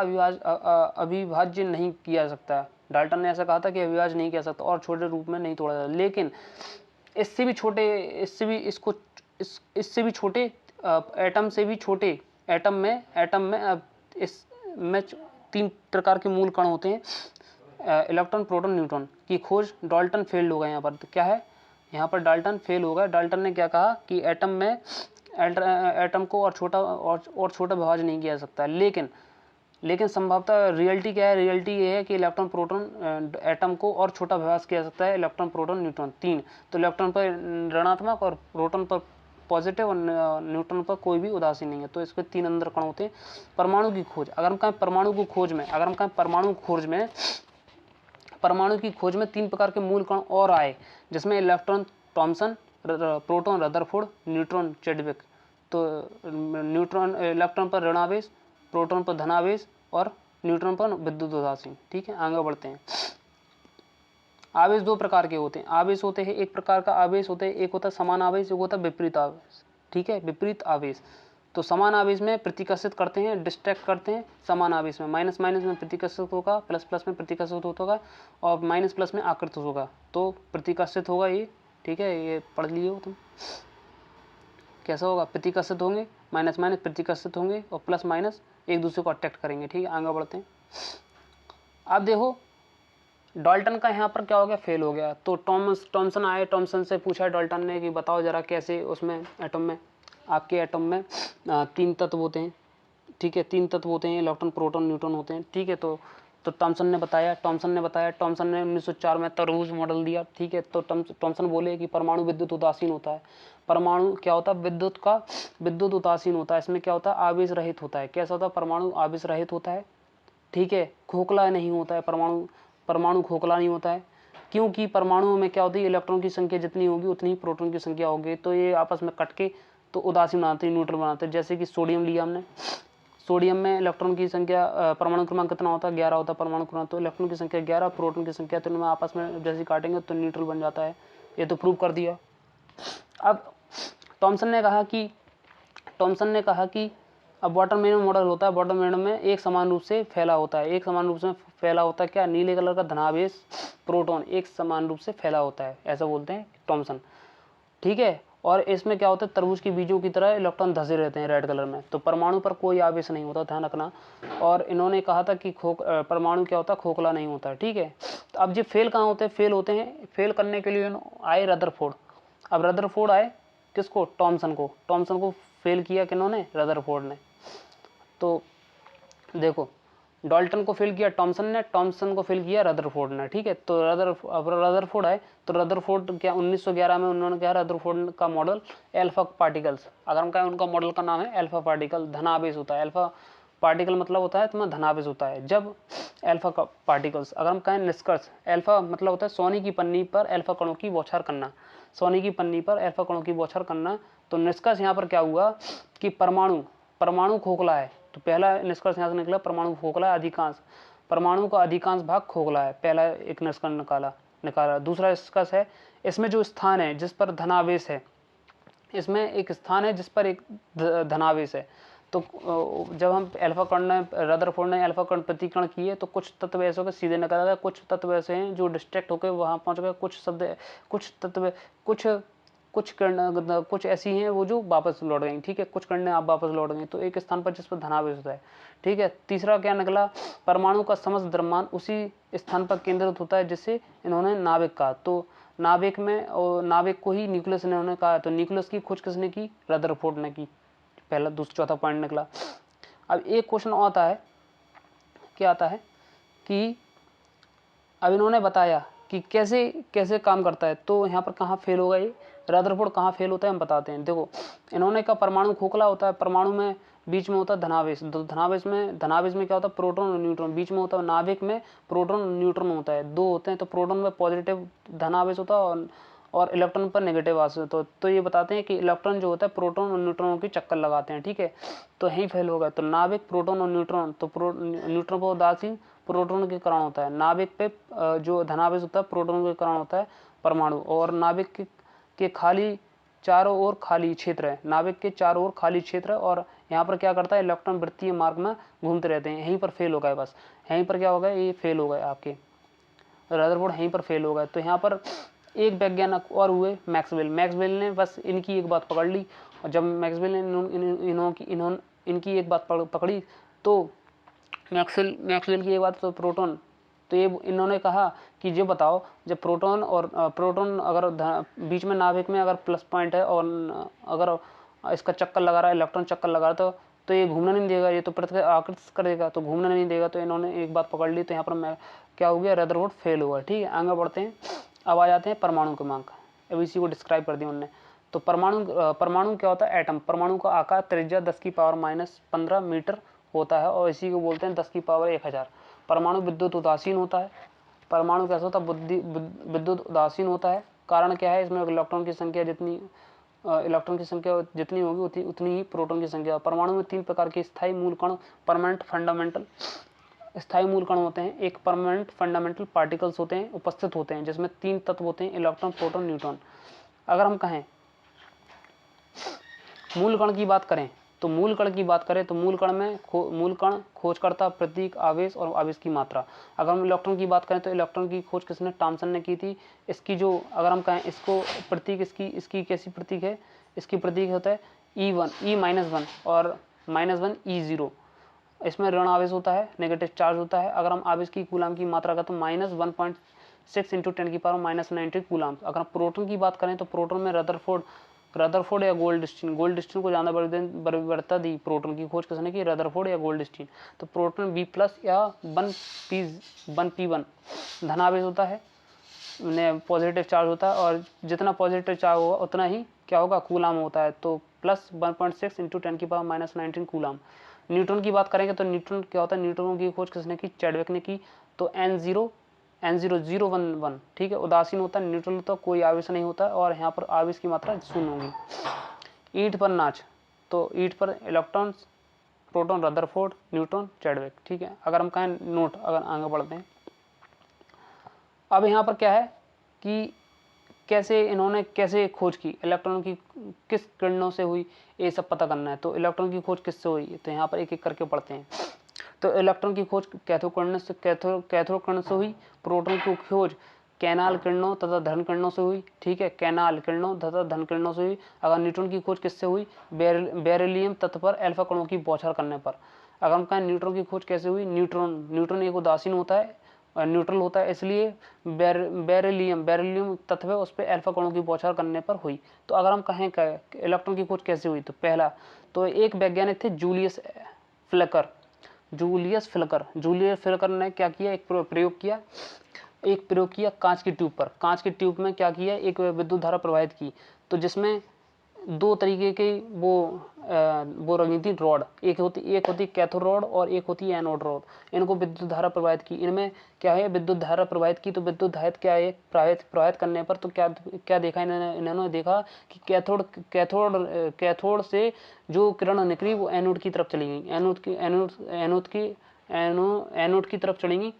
अविभाज्य नहीं किया जा सकता। डाल्टन ने ऐसा कहा था कि अविभाज्य नहीं किया सकता और छोटे रूप में नहीं तोड़ा जाता। लेकिन इससे भी छोटे एटम से भी छोटे एटम में इसमें 3 प्रकार के मूल कण होते हैं, इलेक्ट्रॉन, प्रोटॉन, न्यूट्रॉन की खोज डाल्टन फेल्ड हो गया। यहाँ पर तो क्या है, यहाँ पर डाल्टन फेल हो गया। डाल्टन ने क्या कहा कि एटम को और छोटा विभाज्य नहीं किया जा सकता। लेकिन संभवतः रियलिटी क्या है, रियलिटी ये है कि इलेक्ट्रॉन, प्रोटॉन, एटम को और छोटा विभाज्य किया जा सकता है, इलेक्ट्रॉन, प्रोटॉन, न्यूट्रॉन 3। तो इलेक्ट्रॉन पर ऋणात्मक और प्रोटॉन पर पॉजिटिव और न्यूट्रॉन पर कोई भी उदासीन नहीं है। तो इसके 3 अंदर कण होते हैं। परमाणु की खोज, अगर हम कहें परमाणु की खोज में 3 प्रकार के मूल कण और आए, जिसमें electron Thomson, proton Rutherford, neutron Chadwick. तो इलेक्ट्रॉन पर ऋणावेश, प्रोटॉन पर धनावेश और न्यूट्रॉन पर विद्युत उदासीन। ठीक है, आगे बढ़ते हैं। आवेश 2 प्रकार के होते हैं। आवेश होते हैं, एक प्रकार का आवेश होते हैं, एक होता है समान आवेश, एक होता है विपरीत आवेश। ठीक है, विपरीत आवेश। तो समान आवेश में प्रतिकर्षित करते हैं, डिस्ट्रैक्ट करते हैं। समान आवेश में माइनस में प्रतिकर्षित होगा, प्लस में प्रतिकर्षित होगा और माइनस प्लस में आकृत होगा, तो प्रतिकर्षित होगा ये। ठीक है, ये पढ़ लिए हो तुम, कैसा होगा, प्रतिकर्षित होंगे, माइनस प्रतिकर्षित होंगे और प्लस माइनस एक दूसरे को अट्रैक्ट करेंगे। ठीक है, आगे बढ़ते हैं। अब देखो डाल्टन का यहाँ पर क्या हो गया, फेल हो गया। तो टॉमसन आए, टॉमसन से पूछा डाल्टन ने कि बताओ जरा कैसे उसमें एटम में, आपके एटम में 3 तत्व होते हैं। ठीक है, 3 तत्व होते हैं, इलेक्ट्रॉन, प्रोटॉन, न्यूट्रॉन होते हैं। ठीक है, तो टॉमसन ने बताया 1904 में तरबूज मॉडल दिया। ठीक है, तो टॉमसन बोले कि परमाणु विद्युत उदासीन होता है। परमाणु क्या होता है, विद्युत उदासीन होता है। इसमें क्या होता है, आवेश रहित होता है। कैसा होता है, परमाणु आवेश रहित होता है। ठीक है, खोखला नहीं होता है, परमाणु खोखला नहीं होता है, क्योंकि परमाणुओं में क्या होती है, इलेक्ट्रॉन की संख्या जितनी होगी उतनी ही प्रोटॉन की संख्या होगी, तो ये आपस में कट के तो उदासीन बनाते हैं, न्यूट्रल बनाते हैं। जैसे कि सोडियम लिया हमने, सोडियम में इलेक्ट्रॉन की संख्या, परमाणु क्रमांक कितना होता है, 11 होता है परमाणु क्रमांक, तो इलेक्ट्रॉन की संख्या 11, प्रोटॉन की संख्या, तो इनमें आपस में जैसे काटेंगे तो न्यूट्रल बन जाता है। ये तो प्रूव कर दिया। अब टॉमसन ने कहा कि अब वाटरमेलन मॉडल होता है, वाटरमेलन में एक समान रूप से फैला होता है, क्या, नीले कलर का धनावेश प्रोटॉन एक समान रूप से फैला होता है, ऐसा बोलते हैं टॉमसन। ठीक है, और इसमें क्या होता है, तरबूज के बीजों की तरह इलेक्ट्रॉन धसे रहते हैं रेड कलर में। तो परमाणु पर कोई आवेश नहीं होता, ध्यान रखना। और इन्होंने कहा था कि परमाणु क्या होता है, खोखला नहीं होता है। ठीक है, तो अब ये फेल कहाँ होते हैं, फेल करने के लिए आए रदरफोर्ड। अब रदरफोर्ड आए किसको, टॉमसन को फेल किया किन्होंने, रदरफोर्ड ने। तो देखो डाल्टन को फेल किया टॉमसन ने, टॉमसन को फेल किया रदरफोर्ड ने। ठीक है, तो रदरफोर्ड आए, तो रदरफोर्ड क्या 1911 में उन्होंने क्या, रदरफोर्ड का मॉडल एल्फा पार्टिकल्स, अगर हम कहें उनका मॉडल का नाम है एल्फा पार्टिकल, धनावेश होता है। एल्फा पार्टिकल मतलब होता है तुम्हें धनावेश होता है जब एल्फा पार्टिकल्स। अगर हम कहें निष्कर्ष, एल्फा मतलब होता है सोने की पन्नी पर एल्फा कणों की बौछार करना, तो निष्कर्ष यहाँ पर क्या हुआ कि परमाणु खोखला है। तो पहला निष्कर्ष यहाँ से निकला, परमाणु खोखला है, परमाणु का अधिकांश भाग खोखला है, पहला एक निष्कर्ष निकाला। दूसरा निष्कर्ष है, इसमें जो स्थान है जिस पर धनावेश है, इसमें एक स्थान है जिस पर एक धनावेश है, तो जब हम अल्फा कण ने रदरफोर्ड ने अल्फा कण प्रतिकरण किए तो कुछ तत्व ऐसे होकर सीधे निकल गए, कुछ तत्व ऐसे हैं जो डिस्ट्रैक्ट होकर वहाँ पहुँच गए, कुछ तत्व कुछ किरणें कुछ ऐसी हैं वो जो वापस लौट गई, ठीक है, कुछ किरणें आप वापस लौट गई, तो एक स्थान पर जिस पर धनावेश होता है, ठीक है। तीसरा क्या निकला, परमाणु का समस्त द्रव्यमान उसी स्थान पर केंद्रित होता है जिसे इन्होंने नाभिक कहा। तो नाभिक में, और नाभिक को ही न्यूक्लियस इन्होंने कहा। तो न्यूक्लियस की खोज किसने की, रदरफोर्ड ने की। पहला दूसरा चौथा पॉइंट निकला। अब एक क्वेश्चन आता है, क्या आता है कि अब इन्होंने बताया कि कैसे कैसे काम करता है, तो यहाँ पर कहाँ फेल होगा ये, रदरफोर्ड कहाँ फेल होता है हम बताते हैं। देखो, इन्होंने कहा परमाणु खोखला होता है, परमाणु में बीच में होता है धनावेश, धनावेश में क्या होता है, प्रोटॉन और न्यूट्रॉन, बीच में होता है नाभिक में प्रोटॉन और न्यूट्रॉन होता है, दो होते हैं। तो प्रोटॉन में पॉजिटिव धनावेश होता है और इलेक्ट्रॉन पर नेगेटिव आवेश होता है। तो ये बताते हैं कि इलेक्ट्रॉन जो होता है प्रोटॉन और न्यूट्रॉन की चक्कर लगाते हैं, ठीक है। तो यही फेल होगा। तो नाभिक, प्रोटॉन और न्यूट्रॉन, तो न्यूट्रॉन पर उदासीन, प्रोटॉन के कारण होता है। नाभिक पे जो धनावेश होता है प्रोटॉन के कारण होता है परमाणु। और नाभिक के खाली चारों ओर खाली क्षेत्र है, नाभिक के चारों ओर खाली क्षेत्र है, और यहाँ पर क्या करता है, इलेक्ट्रॉन वृत्तीय मार्ग में घूमते रहते हैं। यहीं पर फेल हो गए, बस यहीं पर क्या हो गया, ये फेल हो गए आपके, रदरफोर्ड यहीं पर फेल हो गए। तो यहाँ पर एक वैज्ञानिक और हुए, मैक्सवेल ने बस इनकी एक बात पकड़ ली, और जब मैक्सवेल ने इनकी एक बात पकड़ी तो मैक्सवेल की एक बात, तो प्रोटॉन, तो ये इन्होंने कहा कि जो बताओ, जब प्रोटॉन अगर बीच में नाभिक में अगर प्लस पॉइंट है और अगर इसका चक्कर लगा रहा है, इलेक्ट्रॉन चक्कर लगा रहा है, तो ये घूमने नहीं देगा, ये तो पृथ्वी आकर्षित करेगा, तो घूमने नहीं देगा। तो इन्होंने एक बात पकड़ ली, तो यहाँ पर मैं क्या हो गया, रदरफोर्ड फेल हुआ, ठीक है। आगे बढ़ते हैं, अब आ जाते हैं परमाणु क्रमांक। अब इसी को डिस्क्राइब कर दिया उन्होंने। तो परमाणु क्या होता है, एटम। परमाणु का आकार त्रिज्या 10⁻⁻15 मीटर होता है, और इसी को बोलते हैं 10⁻1000। परमाणु विद्युत उदासीन होता है। परमाणु कैसा होता है, विद्युत उदासीन होता है। कारण क्या है, इसमें इलेक्ट्रॉन की संख्या जितनी होगी उतनी ही प्रोटॉन की संख्या। परमाणु में 3 प्रकार के स्थायी मूल कण, परमानेंट फंडामेंटल स्थायी मूल कण होते हैं। एक परमानेंट फंडामेंटल पार्टिकल्स होते हैं, उपस्थित होते हैं, जिसमें 3 तत्व होते हैं, इलेक्ट्रॉन, प्रोटॉन, न्यूट्रॉन। अगर हम कहें मूल कण की बात करें, तो मूल कण खोजकर्ता, प्रतीक, आवेश और आवेश की मात्रा। अगर हम इलेक्ट्रॉन की बात करें, तो इलेक्ट्रॉन की खोज किसने, थॉमसन ने की थी। इसकी जो अगर हम कहें इसको प्रतीक, इसकी कैसी प्रतीक है, इसकी प्रतीक होता है E-1 और -1 E0। इसमें ऋण आवेश होता है, नेगेटिव चार्ज होता है। अगर हम आवेश की कूलाम की मात्रा का, तो -1.6 × 10⁻⁻90 कूलाम। अगर हम प्रोटॉन की बात करें, तो प्रोटॉन में रदरफोर्ड या गोल्डस्टीन को ज़्यादा वरीयता दी। प्रोटॉन की खोज किसने की, रदरफोर्ड या गोल्डस्टीन। तो प्रोटॉन B+ या 1p1 धनावेश होता है, पॉजिटिव चार्ज होता है, और जितना पॉजिटिव चार्ज होगा उतना ही क्या होगा, कूलाम होता है। तो +1.6 × 10⁻⁻19 कूलाम। न्यूट्रॉन की बात करेंगे, तो न्यूट्रॉन क्या होता है, न्यूट्रॉन की खोज किसने की, चैडविक ने की। तो N0011, ठीक है, उदासीन होता है, न्यूट्रल होता है, कोई आवेश नहीं होता है, और यहाँ पर आवेश की मात्रा 0 होगी। ईंट पर नाच, तो ईंट पर electron, proton, Rutherford, neutron, Chadwick, ठीक है। अगर हम कहें नोट, अगर आगे बढ़ते हैं, अब यहाँ पर क्या है कि कैसे खोज की, इलेक्ट्रॉन की किस किरणों से हुई, ये सब पता करना है। तो इलेक्ट्रॉन की खोज किससे हुई, तो यहाँ पर एक एक करके पढ़ते हैं। तो इलेक्ट्रॉन की खोज कैथोड किरण से हुई। प्रोटॉन की खोज कैनाल किरणों तथा धन किरणों से हुई, ठीक है, कैनाल किरणों तथा धन किरणों से हुई। अगर न्यूट्रॉन की खोज किससे हुई, बेरिलियम तत्व पर अल्फा कणों की बौछार करने पर। अगर हम कहें न्यूट्रॉन की खोज कैसे हुई, न्यूट्रॉन एक उदासीन होता है, न्यूट्रल होता है, इसलिए बेरिलियम तत्व है, उस पर अल्फा कणों की बौछार करने पर हुई। तो अगर हम कहें इलेक्ट्रॉन की खोज कैसे हुई, तो पहला तो एक वैज्ञानिक थे जूलियस फ्लिकर ने क्या किया, एक प्रयोग किया कांच की ट्यूब पर। कांच की ट्यूब में क्या किया, एक विद्युत धारा प्रवाहित की, तो जिसमें 2 तरीके के वो रंगी थी रॉड, एक होती कैथोड रॉड और एक होती एनोड रॉड। इनको विद्युत धारा प्रवाहित की, इनमें क्या है, विद्युत धारा प्रवाहित की, तो विद्युत धारा क्या है, प्रवाहित करने पर तो क्या देखा इन्होंने देखा कि कैथोड से जो किरण निकली वो एनोड की तरफ चली गई, एनोड की तरफ चली गई।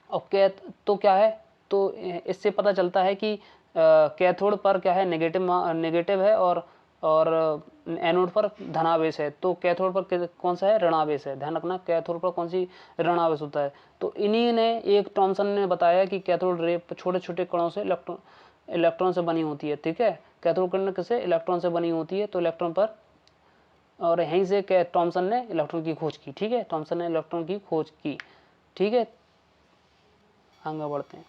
और तो क्या है, तो इससे पता चलता है कि कैथोड पर क्या है, नेगेटिव है, और और एनोड पर धनावेश है, तो कैथोड पर कौन सा है, ऋणावेश है। ध्यान रखना कैथोड पर कौन सी ऋणावेश होता है। तो इन्हीं ने एक टॉमसन ने बताया कि कैथोड रे छोटे छोटे कणों से इलेक्ट्रॉन से बनी होती है। ठीक है, कैथोड किरण किससे, इलेक्ट्रॉन से बनी होती है। तो इलेक्ट्रॉन पर, और यहीं से टॉमसन ने इलेक्ट्रॉन की खोज की। ठीक है, टॉमसन ने इलेक्ट्रॉन की खोज की। ठीक है, आगे बढ़ते हैं।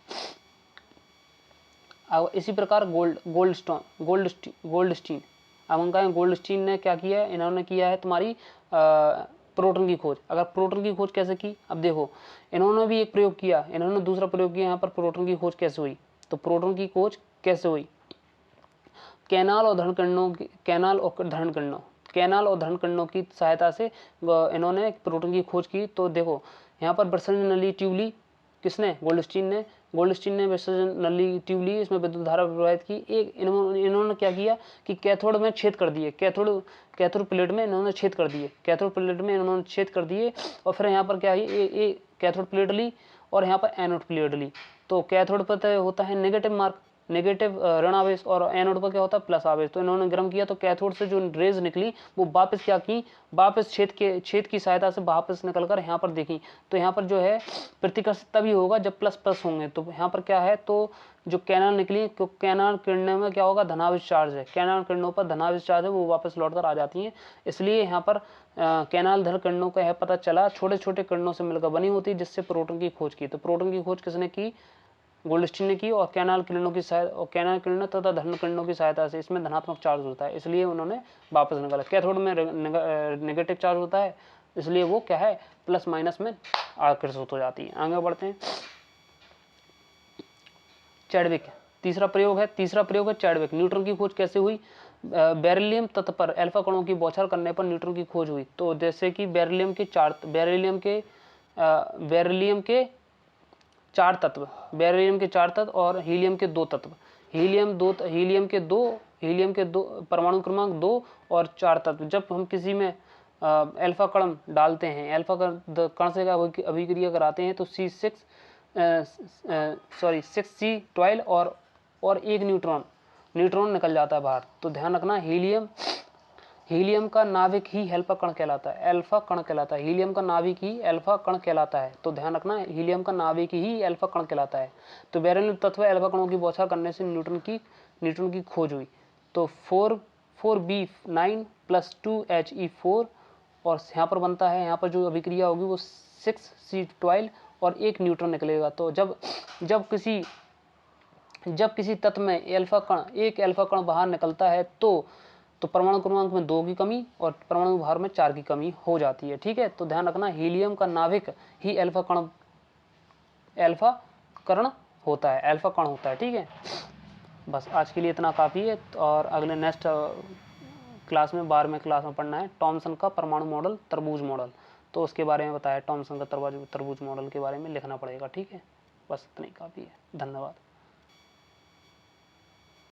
अब इसी प्रकार गोल्डस्टीन, अब उनका गोल्डस्टीन ने क्या किया है, इन्होंने किया है तुम्हारी प्रोटॉन की खोज। अगर प्रोटॉन की खोज कैसे की, अब देखो इन्होंने भी एक प्रयोग किया, इन्होंने दूसरा प्रयोग किया यहाँ पर प्रोटॉन की खोज कैसे हुई। तो प्रोटॉन की खोज कैसे हुई, कैनाल और धन कणों की सहायता से इन्होंने प्रोटॉन की खोज की। तो देखो यहाँ पर विसर्जन नली ट्यूब ली, किसने, गोल्डस्टीन ने विसर्जन नली ट्यूब ली, इसमें विद्युत धारा प्रवाहित की। एक इन्होंने क्या किया कि कैथोड में छेद कर दिए, कैथोड प्लेट में इन्होंने छेद कर दिए, और फिर यहाँ पर क्या है, कैथोड प्लेट ली और यहाँ पर एनोड प्लेट ली। तो कैथोड पर होता है नेगेटिव ऋण आवेश, और एनोड पर क्या होता है, प्लस आवेश। तो इन्होंने गर्म किया, तो कैथोड से जो रेज निकली वो वापस क्या की, वापस छेद की सहायता से वापस निकलकर यहाँ पर देखी। तो यहाँ पर जो है प्रतिकर्षित तभी होगा जब प्लस प्लस होंगे। तो यहाँ पर क्या है, तो जो कैनाल निकली, तो कैनाल किरणों में क्या होगा, धनावेश चार्ज है, कैनाल किरणों पर धनावेश चार्ज है, वो वापस लौटकर आ जाती हैं। इसलिए यहाँ पर कैनाल धन किरणों का यह पता चला, छोटे छोटे किरणों से मिलकर बनी होती है, जिससे प्रोटॉन की खोज की। तो प्रोटॉन की खोज किसने की, गोल्डस्टीन ने की, और कैनाल किरणों तथा धन किरणों की सहायता से इसमें धनात्मक चार्ज होता है, इसलिए उन्होंने वापस निकाला। कैथोड में नेगेटिव चार्ज होता है, इसलिए वो क्या है, प्लस माइनस में आकर्षित हो जाती है। आगे बढ़ते हैं। चैडविक, तीसरा प्रयोग है चैडविक। न्यूट्रॉन की खोज कैसे हुई, बेरिलियम तत्व पर अल्फा कणों की बौछार करने पर न्यूट्रॉन की खोज हुई। तो जैसे कि बेरिलियम के चार तत्व और हीलियम के दो तत्व, हीलियम के दो परमाणु क्रमांक 2 और 4 तत्व। जब हम किसी में अल्फा कण डालते हैं, अल्फा कण से अभिक्रिया कराते हैं, तो C6C12 और एक न्यूट्रॉन निकल जाता है बाहर। तो ध्यान रखना हीलियम का नाभिक ही अल्फा कण कहलाता है, हीलियम का नाभिक ही अल्फा कण कहलाता है। तो ध्यान रखना हीलियम का नाभिक ही अल्फा कण कहलाता है। तो बेरिलियम तत्व अल्फा कणों की बौछार करने से न्यूट्रॉन की खोज हुई। तो 4B9 + 2He4, और यहाँ पर बनता है, यहाँ पर जो अभिक्रिया होगी वो 6C12 और एक न्यूट्रॉन निकलेगा। तो जब किसी तत्व में एक अल्फा कण बाहर निकलता है, तो परमाणु क्रमांक में 2 की कमी और परमाणु भार में 4 की कमी हो जाती है। ठीक है, तो ध्यान रखना हीलियम का नाभिक ही अल्फा कण होता है। ठीक है, बस आज के लिए इतना काफ़ी है। और अगले नेक्स्ट क्लास में 12वें क्लास में पढ़ना है टॉमसन का परमाणु मॉडल, तरबूज मॉडल। तो उसके बारे में बताया, टॉमसन का तरबूज मॉडल के बारे में लिखना पड़ेगा। ठीक है, बस इतना ही काफ़ी है। धन्यवाद।